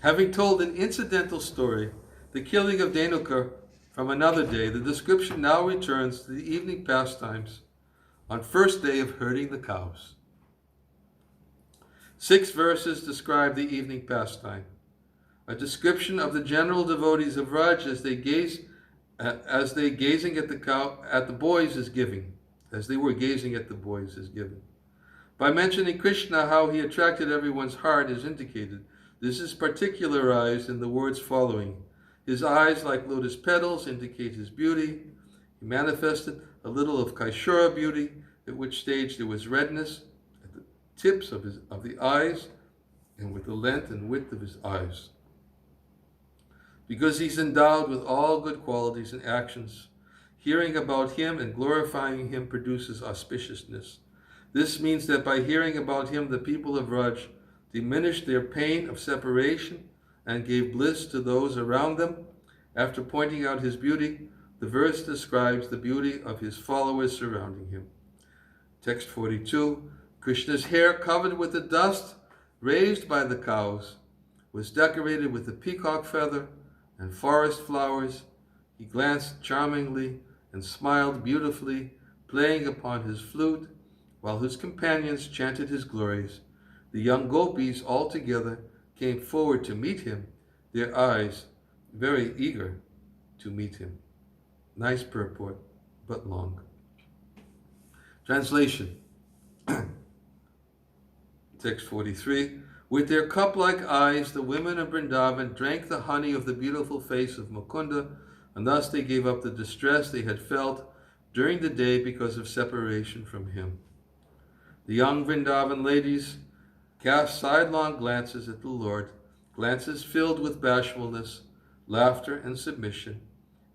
Having told an incidental story, the killing of Dhanaka from another day, the description now returns to the evening pastimes on first day of herding the cows. 6 verses describe the evening pastime. A description of the general devotees of Raj as they gazing at the boys is given. As they were gazing at the boys is given. By mentioning Krishna, how he attracted everyone's heart is indicated. This is particularized in the words following. His eyes, like lotus petals, indicate his beauty. He manifested a little of Kaishura beauty, at which stage there was redness at the tips of the eyes and with the length and width of his eyes. Because he's endowed with all good qualities and actions, hearing about him and glorifying him produces auspiciousness. This means that by hearing about him, the people of Raj diminished their pain of separation and gave bliss to those around them. After pointing out his beauty, the verse describes the beauty of his followers surrounding him. Text 42, Krishna's hair covered with the dust raised by the cows was decorated with a peacock feather and forest flowers. He glanced charmingly and smiled beautifully, playing upon his flute, while his companions chanted his glories. The young gopis all together came forward to meet him, their eyes very eager to meet him. Nice purport, but long. Translation. Text 43. With their cup-like eyes, the women of Vrindavan drank the honey of the beautiful face of Mukunda, and thus they gave up the distress they had felt during the day because of separation from him. The young Vrindavan ladies cast sidelong glances at the Lord, glances filled with bashfulness, laughter, and submission,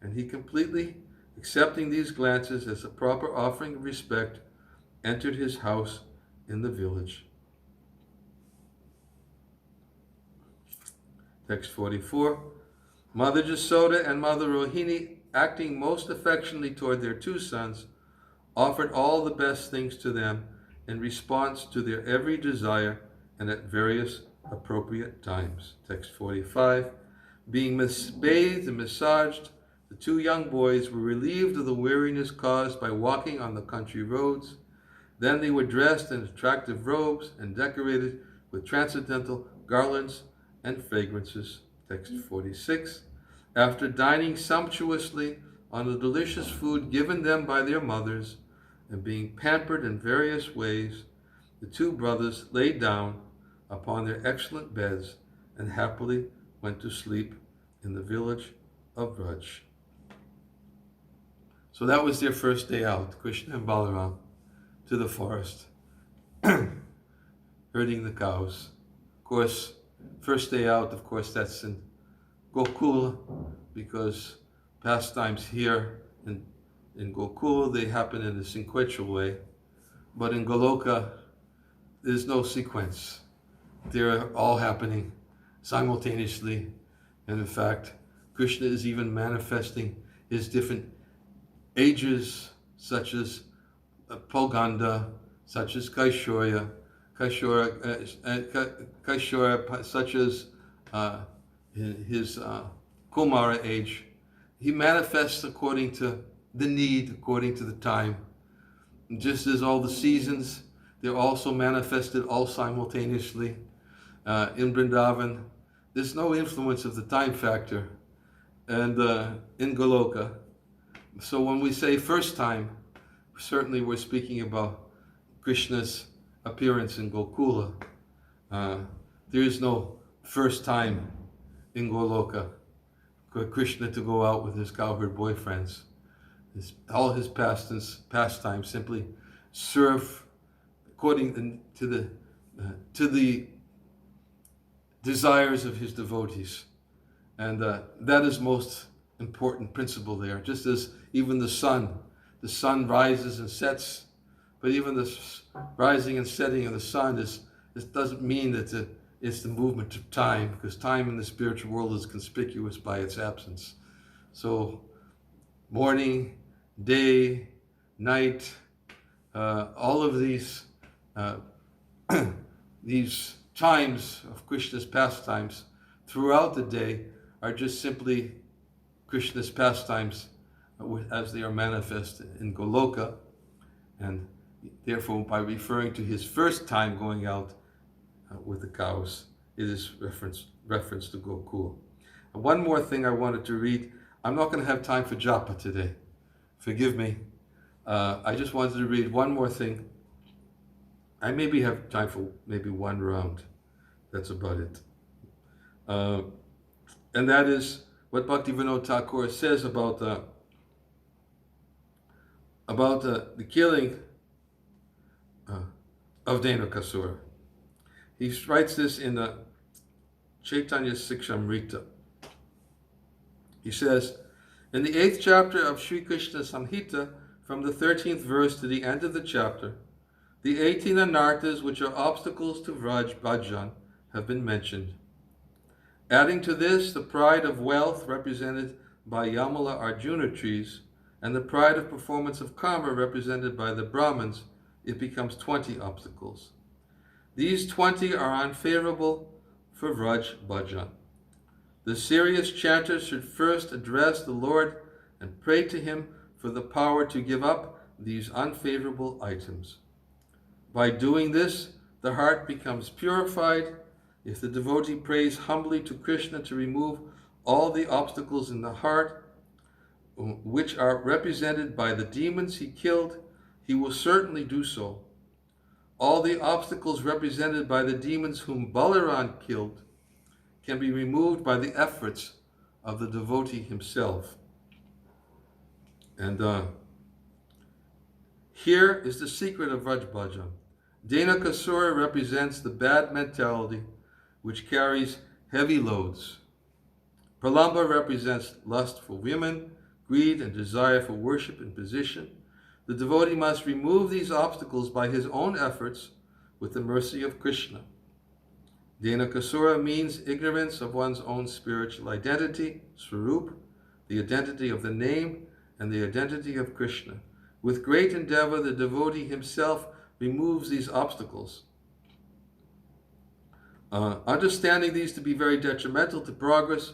and he, completely accepting these glances as a proper offering of respect, entered his house in the village. Text 44. Mother Jasoda and Mother Rohini, acting most affectionately toward their two sons, offered all the best things to them in response to their every desire and at various appropriate times. Text 45. Being bathed and massaged, the two young boys were relieved of the weariness caused by walking on the country roads. Then they were dressed in attractive robes and decorated with transcendental garlands and fragrances. Text 46. After dining sumptuously on the delicious food given them by their mothers and being pampered in various ways, the two brothers lay down upon their excellent beds and happily went to sleep in the village of Raj. So that was their first day out, Krishna and Balaram, to the forest, herding the cows. Of course, first day out, of course, that's in Gokula, because pastimes here in Gokula, they happen in a sequential way. But in Goloka, there's no sequence. They're all happening simultaneously. And in fact, Krishna is even manifesting his different ages, such as Poganda, such as Kaishora, such as his Kumara age. He manifests according to the need, according to the time. And just as all the seasons, they're also manifested all simultaneously. In Vrindavan, there's no influence of the time factor. And in Goloka, so when we say first time, certainly we're speaking about Krishna's appearance in Gokula. There is no first time in Goloka for Krishna to go out with his cowherd boyfriends. All his pastimes simply serve according to the desires of his devotees. And that is most important principle there. Just as even the sun rises and sets, but even the rising and setting of the sun doesn't mean that it's the movement of time, because time in the spiritual world is conspicuous by its absence. So morning, day, night, all of these these times of Krishna's pastimes throughout the day are just simply Krishna's pastimes as they are manifest in Goloka, and therefore by referring to his first time going out with the cows, it is reference to Gokul. And one more thing I wanted to read. I'm not going to have time for Japa today. Forgive me. I just wanted to read one more thing. I maybe have time for maybe one round. That's about it. And that is what Bhaktivinoda Thakur says about the killing of Dhenukasura. He writes this in the Chaitanya Sikshamrita. He says, in the 8th chapter of Sri Krishna Samhita, from the 13th verse to the end of the chapter, The 18 anarthas, which are obstacles to Vraj Bhajan, have been mentioned. Adding to this, the pride of wealth represented by Yamala Arjuna trees, and the pride of performance of karma represented by the Brahmins, it becomes 20 obstacles. These 20 are unfavorable for Vraj Bhajan. The serious chanter should first address the Lord and pray to him for the power to give up these unfavorable items. By doing this, the heart becomes purified. If the devotee prays humbly to Krishna to remove all the obstacles in the heart, which are represented by the demons he killed, he will certainly do so. All the obstacles represented by the demons whom Balaram killed can be removed by the efforts of the devotee himself. And here is the secret of Vraj Bhajan. Dhenukasura represents the bad mentality which carries heavy loads. Pralamba represents lust for women, greed, and desire for worship and position. The devotee must remove these obstacles by his own efforts with the mercy of Krishna. Dhenukasura means ignorance of one's own spiritual identity, Swarup, the identity of the name, and the identity of Krishna. With great endeavor, the devotee himself removes these obstacles. Understanding these to be very detrimental to progress,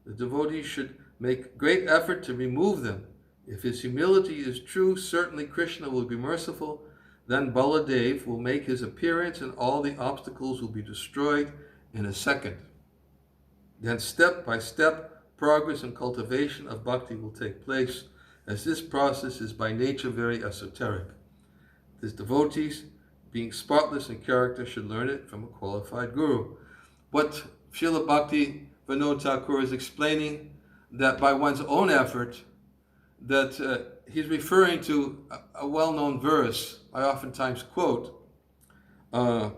the devotee should make great effort to remove them. If his humility is true, certainly Krishna will be merciful. Then Baladev will make his appearance and all the obstacles will be destroyed in a second. Then step by step, progress and cultivation of bhakti will take place, as this process is by nature very esoteric. His devotees, being spotless in character, should learn it from a qualified guru. What Srila Bhakti Vinod Thakur is explaining, that by one's own effort, that he's referring to a well-known verse I oftentimes quote, that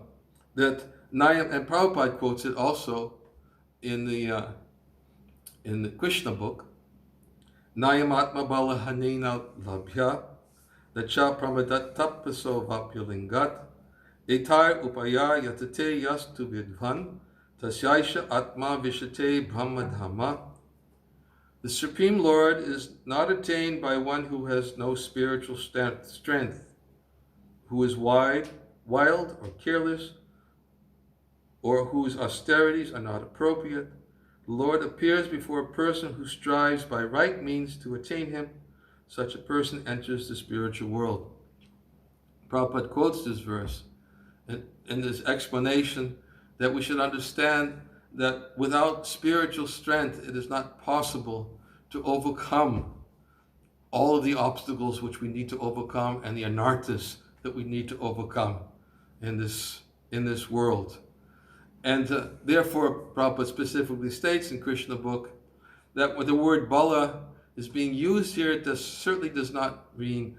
Nayam, and Prabhupada quotes it also in the Krishna book, Nayam Atma Bala Hanena Labhya, Nacha Pramadat Tapaso Vapyalingat, Etar Upaya Yatate Yastu Vidvan, Tasyaisha Atma Vishate Brahmadhamma. The Supreme Lord is not attained by one who has no spiritual strength, who is wild or careless, or whose austerities are not appropriate. The Lord appears before a person who strives by right means to attain him. Such a person enters the spiritual world. Prabhupada quotes this verse in this explanation that we should understand that without spiritual strength, it is not possible to overcome all of the obstacles which we need to overcome and the anarthas that we need to overcome in this world. And therefore, Prabhupada specifically states in Krishna book that when the word bala is being used here, it certainly does not mean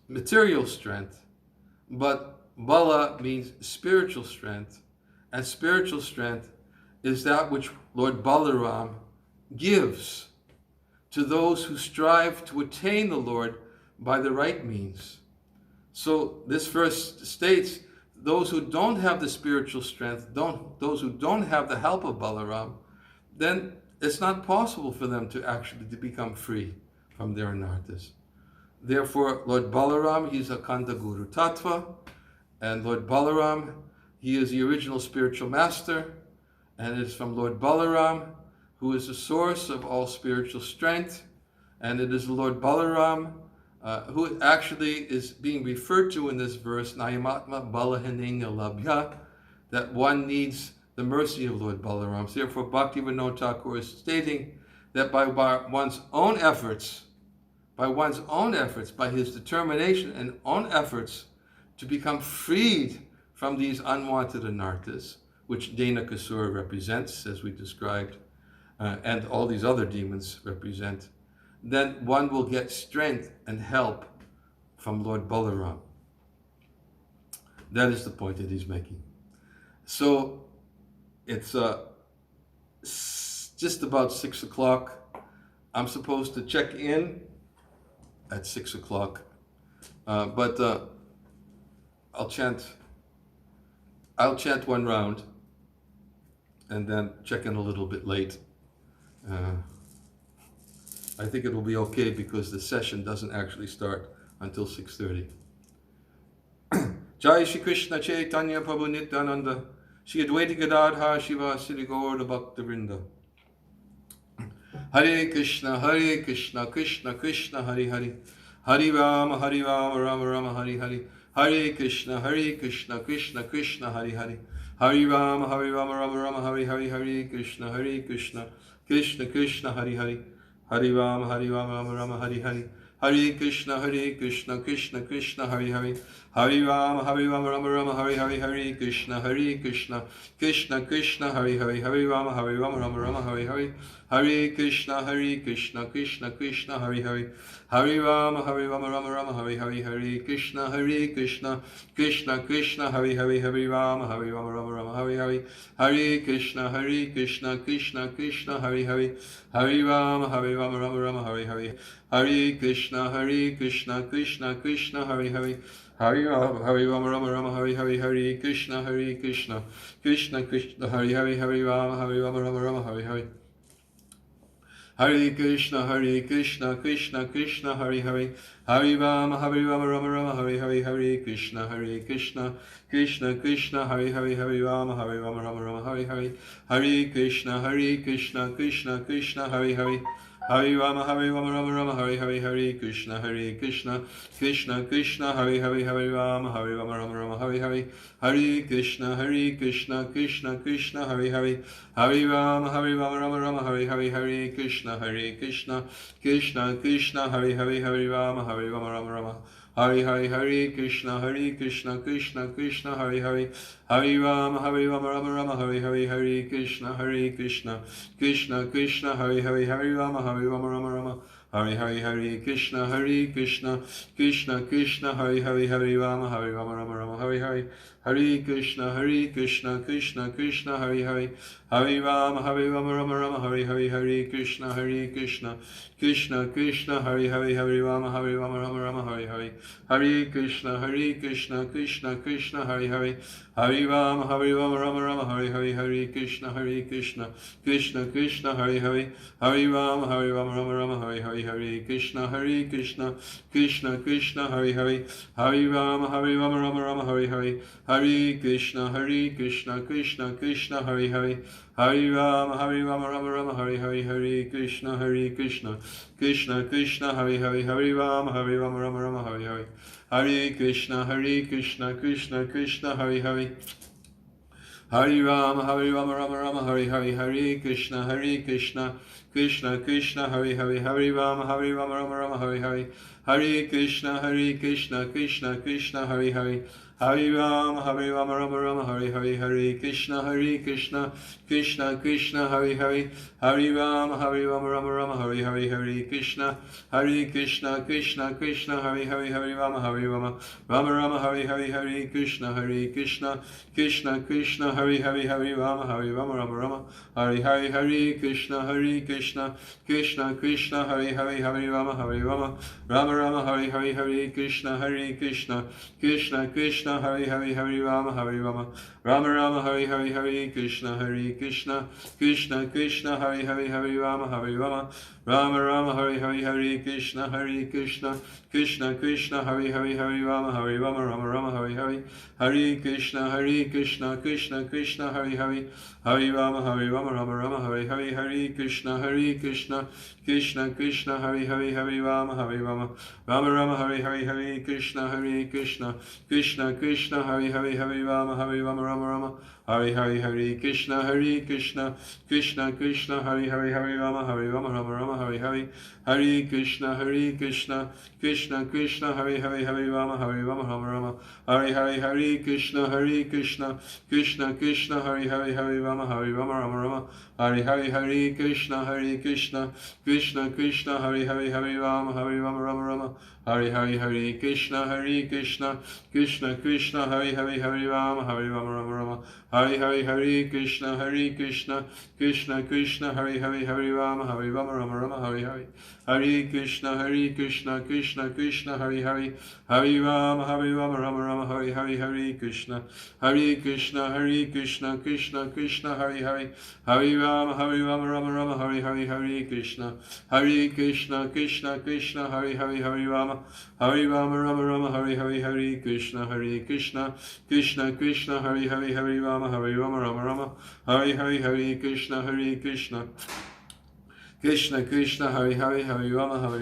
material strength, but bala means spiritual strength, and spiritual strength is that which Lord Balaram gives to those who strive to attain the Lord by the right means. So this verse states, those who don't have the spiritual strength, those who don't have the help of Balaram, then it's not possible for them to become free from their anarthas. Therefore, Lord Balaram, he's a Kanda Guru Tattva, and Lord Balaram, he is the original spiritual master, and it is from Lord Balaram, who is the source of all spiritual strength, and it is Lord Balaram who actually is being referred to in this verse, Nayamatma Balahanena Labhya, that one needs the mercy of Lord Balaram. Therefore, Bhakti Vinod Thakur is stating that by one's own efforts, by his determination and own efforts to become freed from these unwanted anarthas, which Dhenukasura represents, as we described, and all these other demons represent, then one will get strength and help from Lord Balaram. That is the point that he's making. So it's just about 6 o'clock. I'm supposed to check in at 6 o'clock, but I'll chant one round and then check in a little bit late. I think it will be okay because the session doesn't actually start until 6:30. Jai Shri Krishna Chaitanya Prabhu Nityananda Shri Advaita Gadadhar Shiva Sri Gaura Bhakta Vrinda. Hare Krishna Krishna Krishna Hare Hare Hare Rama Rama Rama Hare Hare Hare Krishna Krishna Krishna Hare Hare Hare Rama Rama Rama Hare Hare Hare Krishna Krishna Krishna Hare Hare Hare Rama Rama Rama Hare Hare Hare Krishna Krishna Krishna Hare Hare Hare Rama Rama Rama Hare Hare Hare Krishna Krishna Krishna Hare Hare Hare Rama Rama Rama Hare Hare Hare Krishna Krishna Krishna Hare Hare Hare Rama Rama Rama Hare Hare Hare Krishna Krishna Krishna Hare Hare Hare Rama Rama Rama Hare Hare Hare Krishna Krishna Krishna Hare Hare Hare Rama Rama Rama Hare Hare Hare Krishna Krishna Krishna Hare Hare Hare Rama Rama Hare Hare Hare Krishna Krishna Krishna Hare Hare Hare Rama Rama Rama Hare Hare Hare Krishna Krishna Krishna Hare Hare Hare Rama Rama Rama Hare Hare Hare Krishna Krishna Krishna Hare Hare Hare Rama Rama Rama Hare Hare Hare Krishna Krishna Krishna Hare Hare Hare Rama Rama Rama Hare Hare Hare Krishna Krishna Krishna Hare Hare Hare Rama Rama Rama Hare Hare Hare Krishna Krishna Krishna Hare Hare Hare Rama Rama Rama Hare Hare Hare Krishna Krishna Krishna Hare Hare Hare Rama Rama Rama Hare Hare Hare Krishna Krishna Krishna Hare Hare Hare Rama Rama Rama Hare Hare Hare Krishna Krishna Krishna Hare Hare Hare Rama Rama Rama Hare Hare Hare Krishna Krishna Krishna Hare Hare Hare Rama Rama Rama Hare Hare Hare Krishna Krishna Krishna Hare Hare Hare Rama Rama Rama Hare Hare Hare Krishna Krishna Krishna Hare Hare Hare Rama Rama Rama Hare Hare Hare Krishna Krishna Krishna Hare Hare Hare Rama Rama Rama Hare Hare Hare Krishna Krishna Hare Hare Hare Rama Rama Rama Hare Hare Hare Krishna Krishna Hare Hare Hare Rama Rama Rama Hare Hare Hare Krishna Krishna Krishna Hare Hare Hare Rama Rama Rama Hare Hare Hare Krishna Krishna Hare Hare Hare Rama Rama Rama Hare Hare Hare Krishna Krishna Krishna Hare Hare Hare Rama Rama Rama Hare Hare Hare Krishna Krishna Krishna Hare Hare Hare Rama Rama Rama Hare Hare Hare Krishna Krishna Krishna Hare Hare Hare Rama Rama Rama Hare Hare Hare Krishna Krishna Krishna Hare Hare Hare Rama Rama Rama Hare Hare Hare Krishna Krishna Krishna Hare Hare Hare Rama Rama Hare Hare Hare Krishna Krishna Krishna Hare Hare Hare Rama Rama Rama Hare Hare Hare Krishna Krishna Krishna Hare Hare Hare Rama Rama Hare Hare Hare Krishna Krishna Hare Hare Hare Rama Rama Hare Hare Hare Krishna Krishna Hare Hare Hare Rama Rama Hare Hare Hare Krishna Krishna Hare Hare Hare Rama Rama Hare Hare Hare Krishna Krishna Hare Hare Hare Rama Hare Hare Hare Krishna Krishna Hare Hare Hare Rama Rama Hare Hare Hare Krishna Krishna Hare Hare Hare Rama Rama Hare Hare Krishna Krishna Hare Hare Hare Rama Rama Hare Hare Hare Krishna Krishna Hare Hare Hare Rama Rama Hare Hare Krishna Krishna Hare Hare Hare Rama Rama Hare Hare Krishna Krishna Hare Hare Hare Rama Rama Hare Hare Hare Krishna, Krishna Krishna, Hare Hare Hare Rama, Rama Rama, Hare Hare Hare Krishna, Krishna Krishna, Hare Hare Hare Rama, Rama Rama, Hare Hare. Hare Krishna, Krishna Krishna, Hare Hare, Hare Rama, Rama Rama, Hare Hare, Hare Krishna, Krishna Krishna, Hare Hare, Hare Rama, Rama Rama, Hare Hare, Hare Krishna, Krishna Krishna, Hare Hare, Hare Rama, Rama Rama, Hare Hare, Hare Krishna, Krishna Krishna, Hare Hare, Hare Rama, Rama Rama, Hare Hare, Hare Krishna, Krishna Krishna, Hare Hare, Hare Rama, Rama Rama,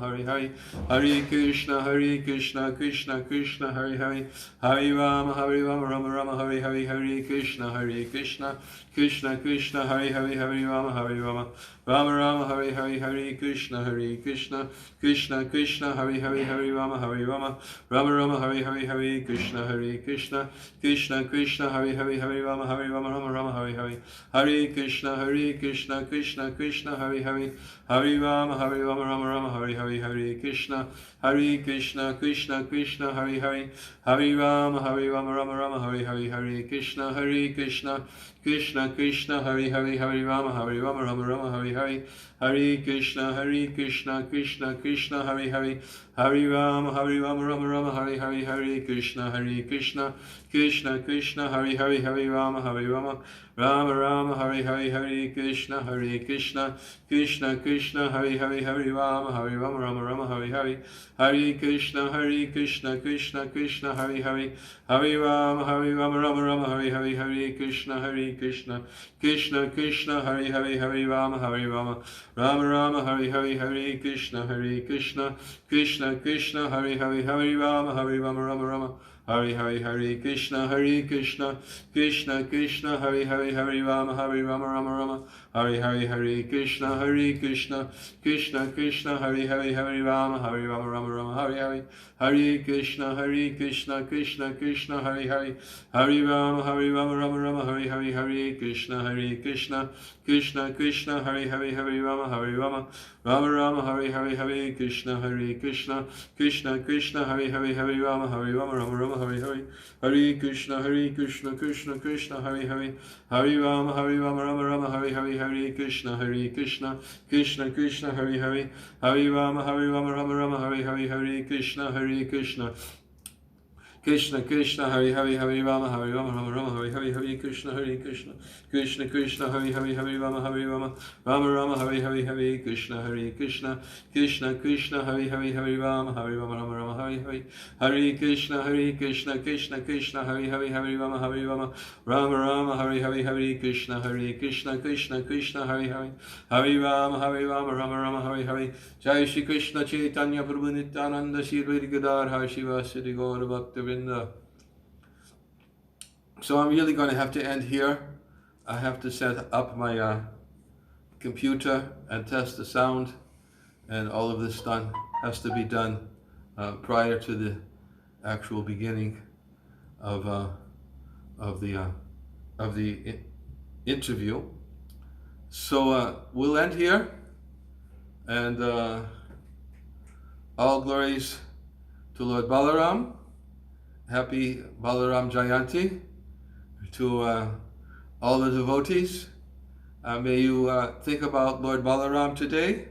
Hare Hare, Hare Krishna, Krishna Krishna, Hare Hare, Hare Rama, Rama Rama, Hare Hare, Hare Krishna, Krishna Krishna, Hare Hare, Hare Rama, Rama Rama, Hare Hare, Hare Krishna, Krishna Krishna, Hare Hare, Hare Rama, Rama Rama, Hare Hare, Hare Krishna, Krishna Krishna, Hare Hare, Hare Rama, Rama Rama, Hare Hare, Hare Krishna, Krishna Hare Hare, Hare Rama, Rama Rama, Hare Hare, Hare Krishna, Krishna Krishna, Hare Hare, Hare Rama, Rama Rama, Hare Hare, Hare Krishna, Krishna Krishna, Hare Hare, Hare Rama, Rama Rama, Hare Hare, Hare Krishna, Krishna Krishna, Hare Hare, Hare Rama, Rama Rama, Hare Hare, Hare Krishna, Krishna Krishna, Hare Hare, Hare Rama, Rama Rama, Hare Hare, Hare Krishna, Krishna Krishna, Hare Hare, Hare Rama, Rama Rama, Hare Hare, Hare Krishna, Krishna Krishna, Hare Hare, Hare Rama, Rama Rama, Hare Hare, Hare Krishna, Krishna Krishna, Hare Hare, Hare Rama, Rama Rama, Hare Hare, Hare Krishna, Krishna Krishna, Hare Hare, Hare Rama, Rama Rama, Hare Hare, Hare Krishna, Krishna Krishna, Hare Hare, Hare Rama, Rama Rama, Hare Hare, Hare Krishna, Krishna Krishna, Hare Hare, Hare Rama, Rama Rama, Hare Hare, Hare Krishna, Krishna Krishna, Hare Hare, Hare Rama, Rama Rama, Hare Hare, Hare Krishna, Krishna Hare Hare, Hare Rama, Rama Rama, Hare Hare, Hare Krishna, Krishna Krishna, Hare Hare, Hare Rama, Rama Rama, Hare Hare, Hare Krishna, Krishna, Hare Hare, Hare Rama, Rama Rama, Hare Hare, Hare Krishna, Krishna, Hare Hare, Hare Rama, Rama Rama, Hare Hare, Hare Krishna, Krishna, Hare Hare, Hare Rama, Rama Rama, Hare Hare, Hare Krishna, Krishna, Hare Hare, Hare Rama, Rama Rama, Hare Hare, Hare Krishna, Krishna, Hare Hare, Hare Rama, Rama, Hare Hare, Hare Krishna, Krishna, Hare Hare, Hare Rama, Rama, Hare Hare, Hare Krishna, Krishna, Hare Hare, Hare Rama, Rama, Hare Hare, Jai Shri Krishna Chaitanya Prabhu Nityananda Shri Advaita Gadadhar Shivasati Gaura Bhakta Vrinda. So I'm really going to have to end here. I have to set up my computer and test the sound, and all of this has to be done prior to the actual beginning of the interview. So we'll end here, and all glories to Lord Balaram. Happy Balaram Jayanti to all the devotees. May you think about Lord Balaram today.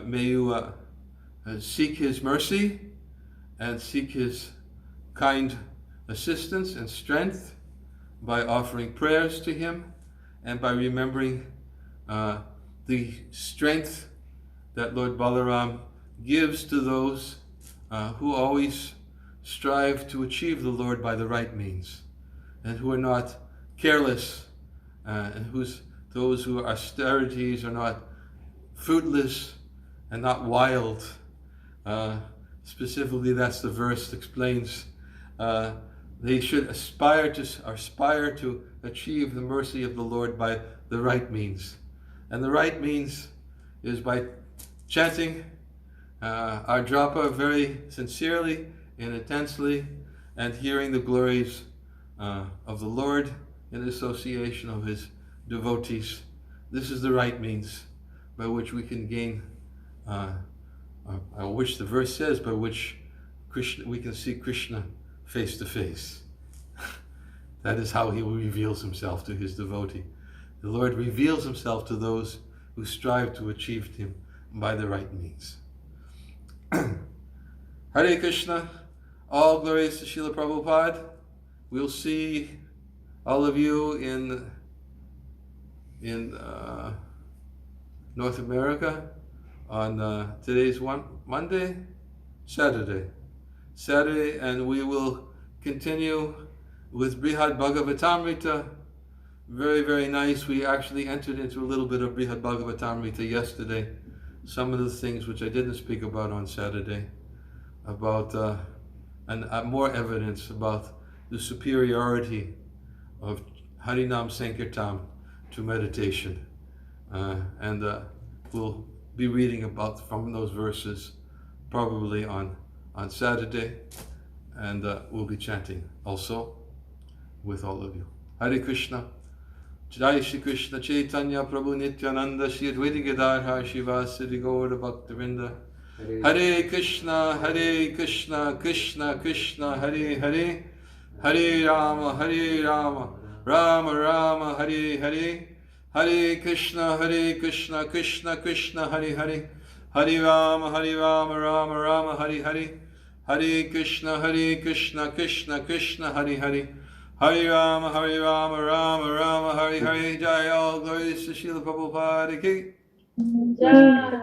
May you seek his mercy and seek his kind assistance and strength by offering prayers to him and by remembering the strength that Lord Balaram gives to those who always strive to achieve the Lord by the right means, and who are not careless, and those whose austerities are not fruitless and not wild. Specifically, that's the verse that explains they should aspire to achieve the mercy of the Lord by the right means. And the right means is by chanting our Japa very sincerely and intensely, and hearing the glories of the Lord in association of his devotees. This is the right means by which we can gain which the verse says, by which Krishna, we can see Krishna face to face. That is how he reveals himself to his devotee. The Lord reveals himself to those who strive to achieve him by the right means. Hare Krishna, all glories to Srila Prabhupada. We'll see all of you in North America on today's Saturday, and we will continue with Brihad Bhagavatamrita. Very, very nice. We actually entered into a little bit of Brihad Bhagavatamrita yesterday. Some of the things which I didn't speak about on Saturday, about and more evidence about the superiority of Harinam Sankirtan to meditation. And we'll be reading about from those verses probably on Saturday, and we'll be chanting also with all of you. Hare Krishna. Jai Shri Krishna Chaitanya Prabhu Nityananda Shri Advaita Gadadhar Shivasadi Gaura Bhaktavinda. Hare Krishna, Krishna Krishna, Hare Hare, Hare Rama, Rama Rama, Hare Hare, Hare Krishna, Krishna Krishna, Hare Hare, Hare Rama, Rama Rama, Hare Hare, Hare Krishna, Krishna Krishna, Hare Hare, Hare Rama, Rama Rama, Hare Hare. Jai, all glories to Srila Prabhupada ki. Jai.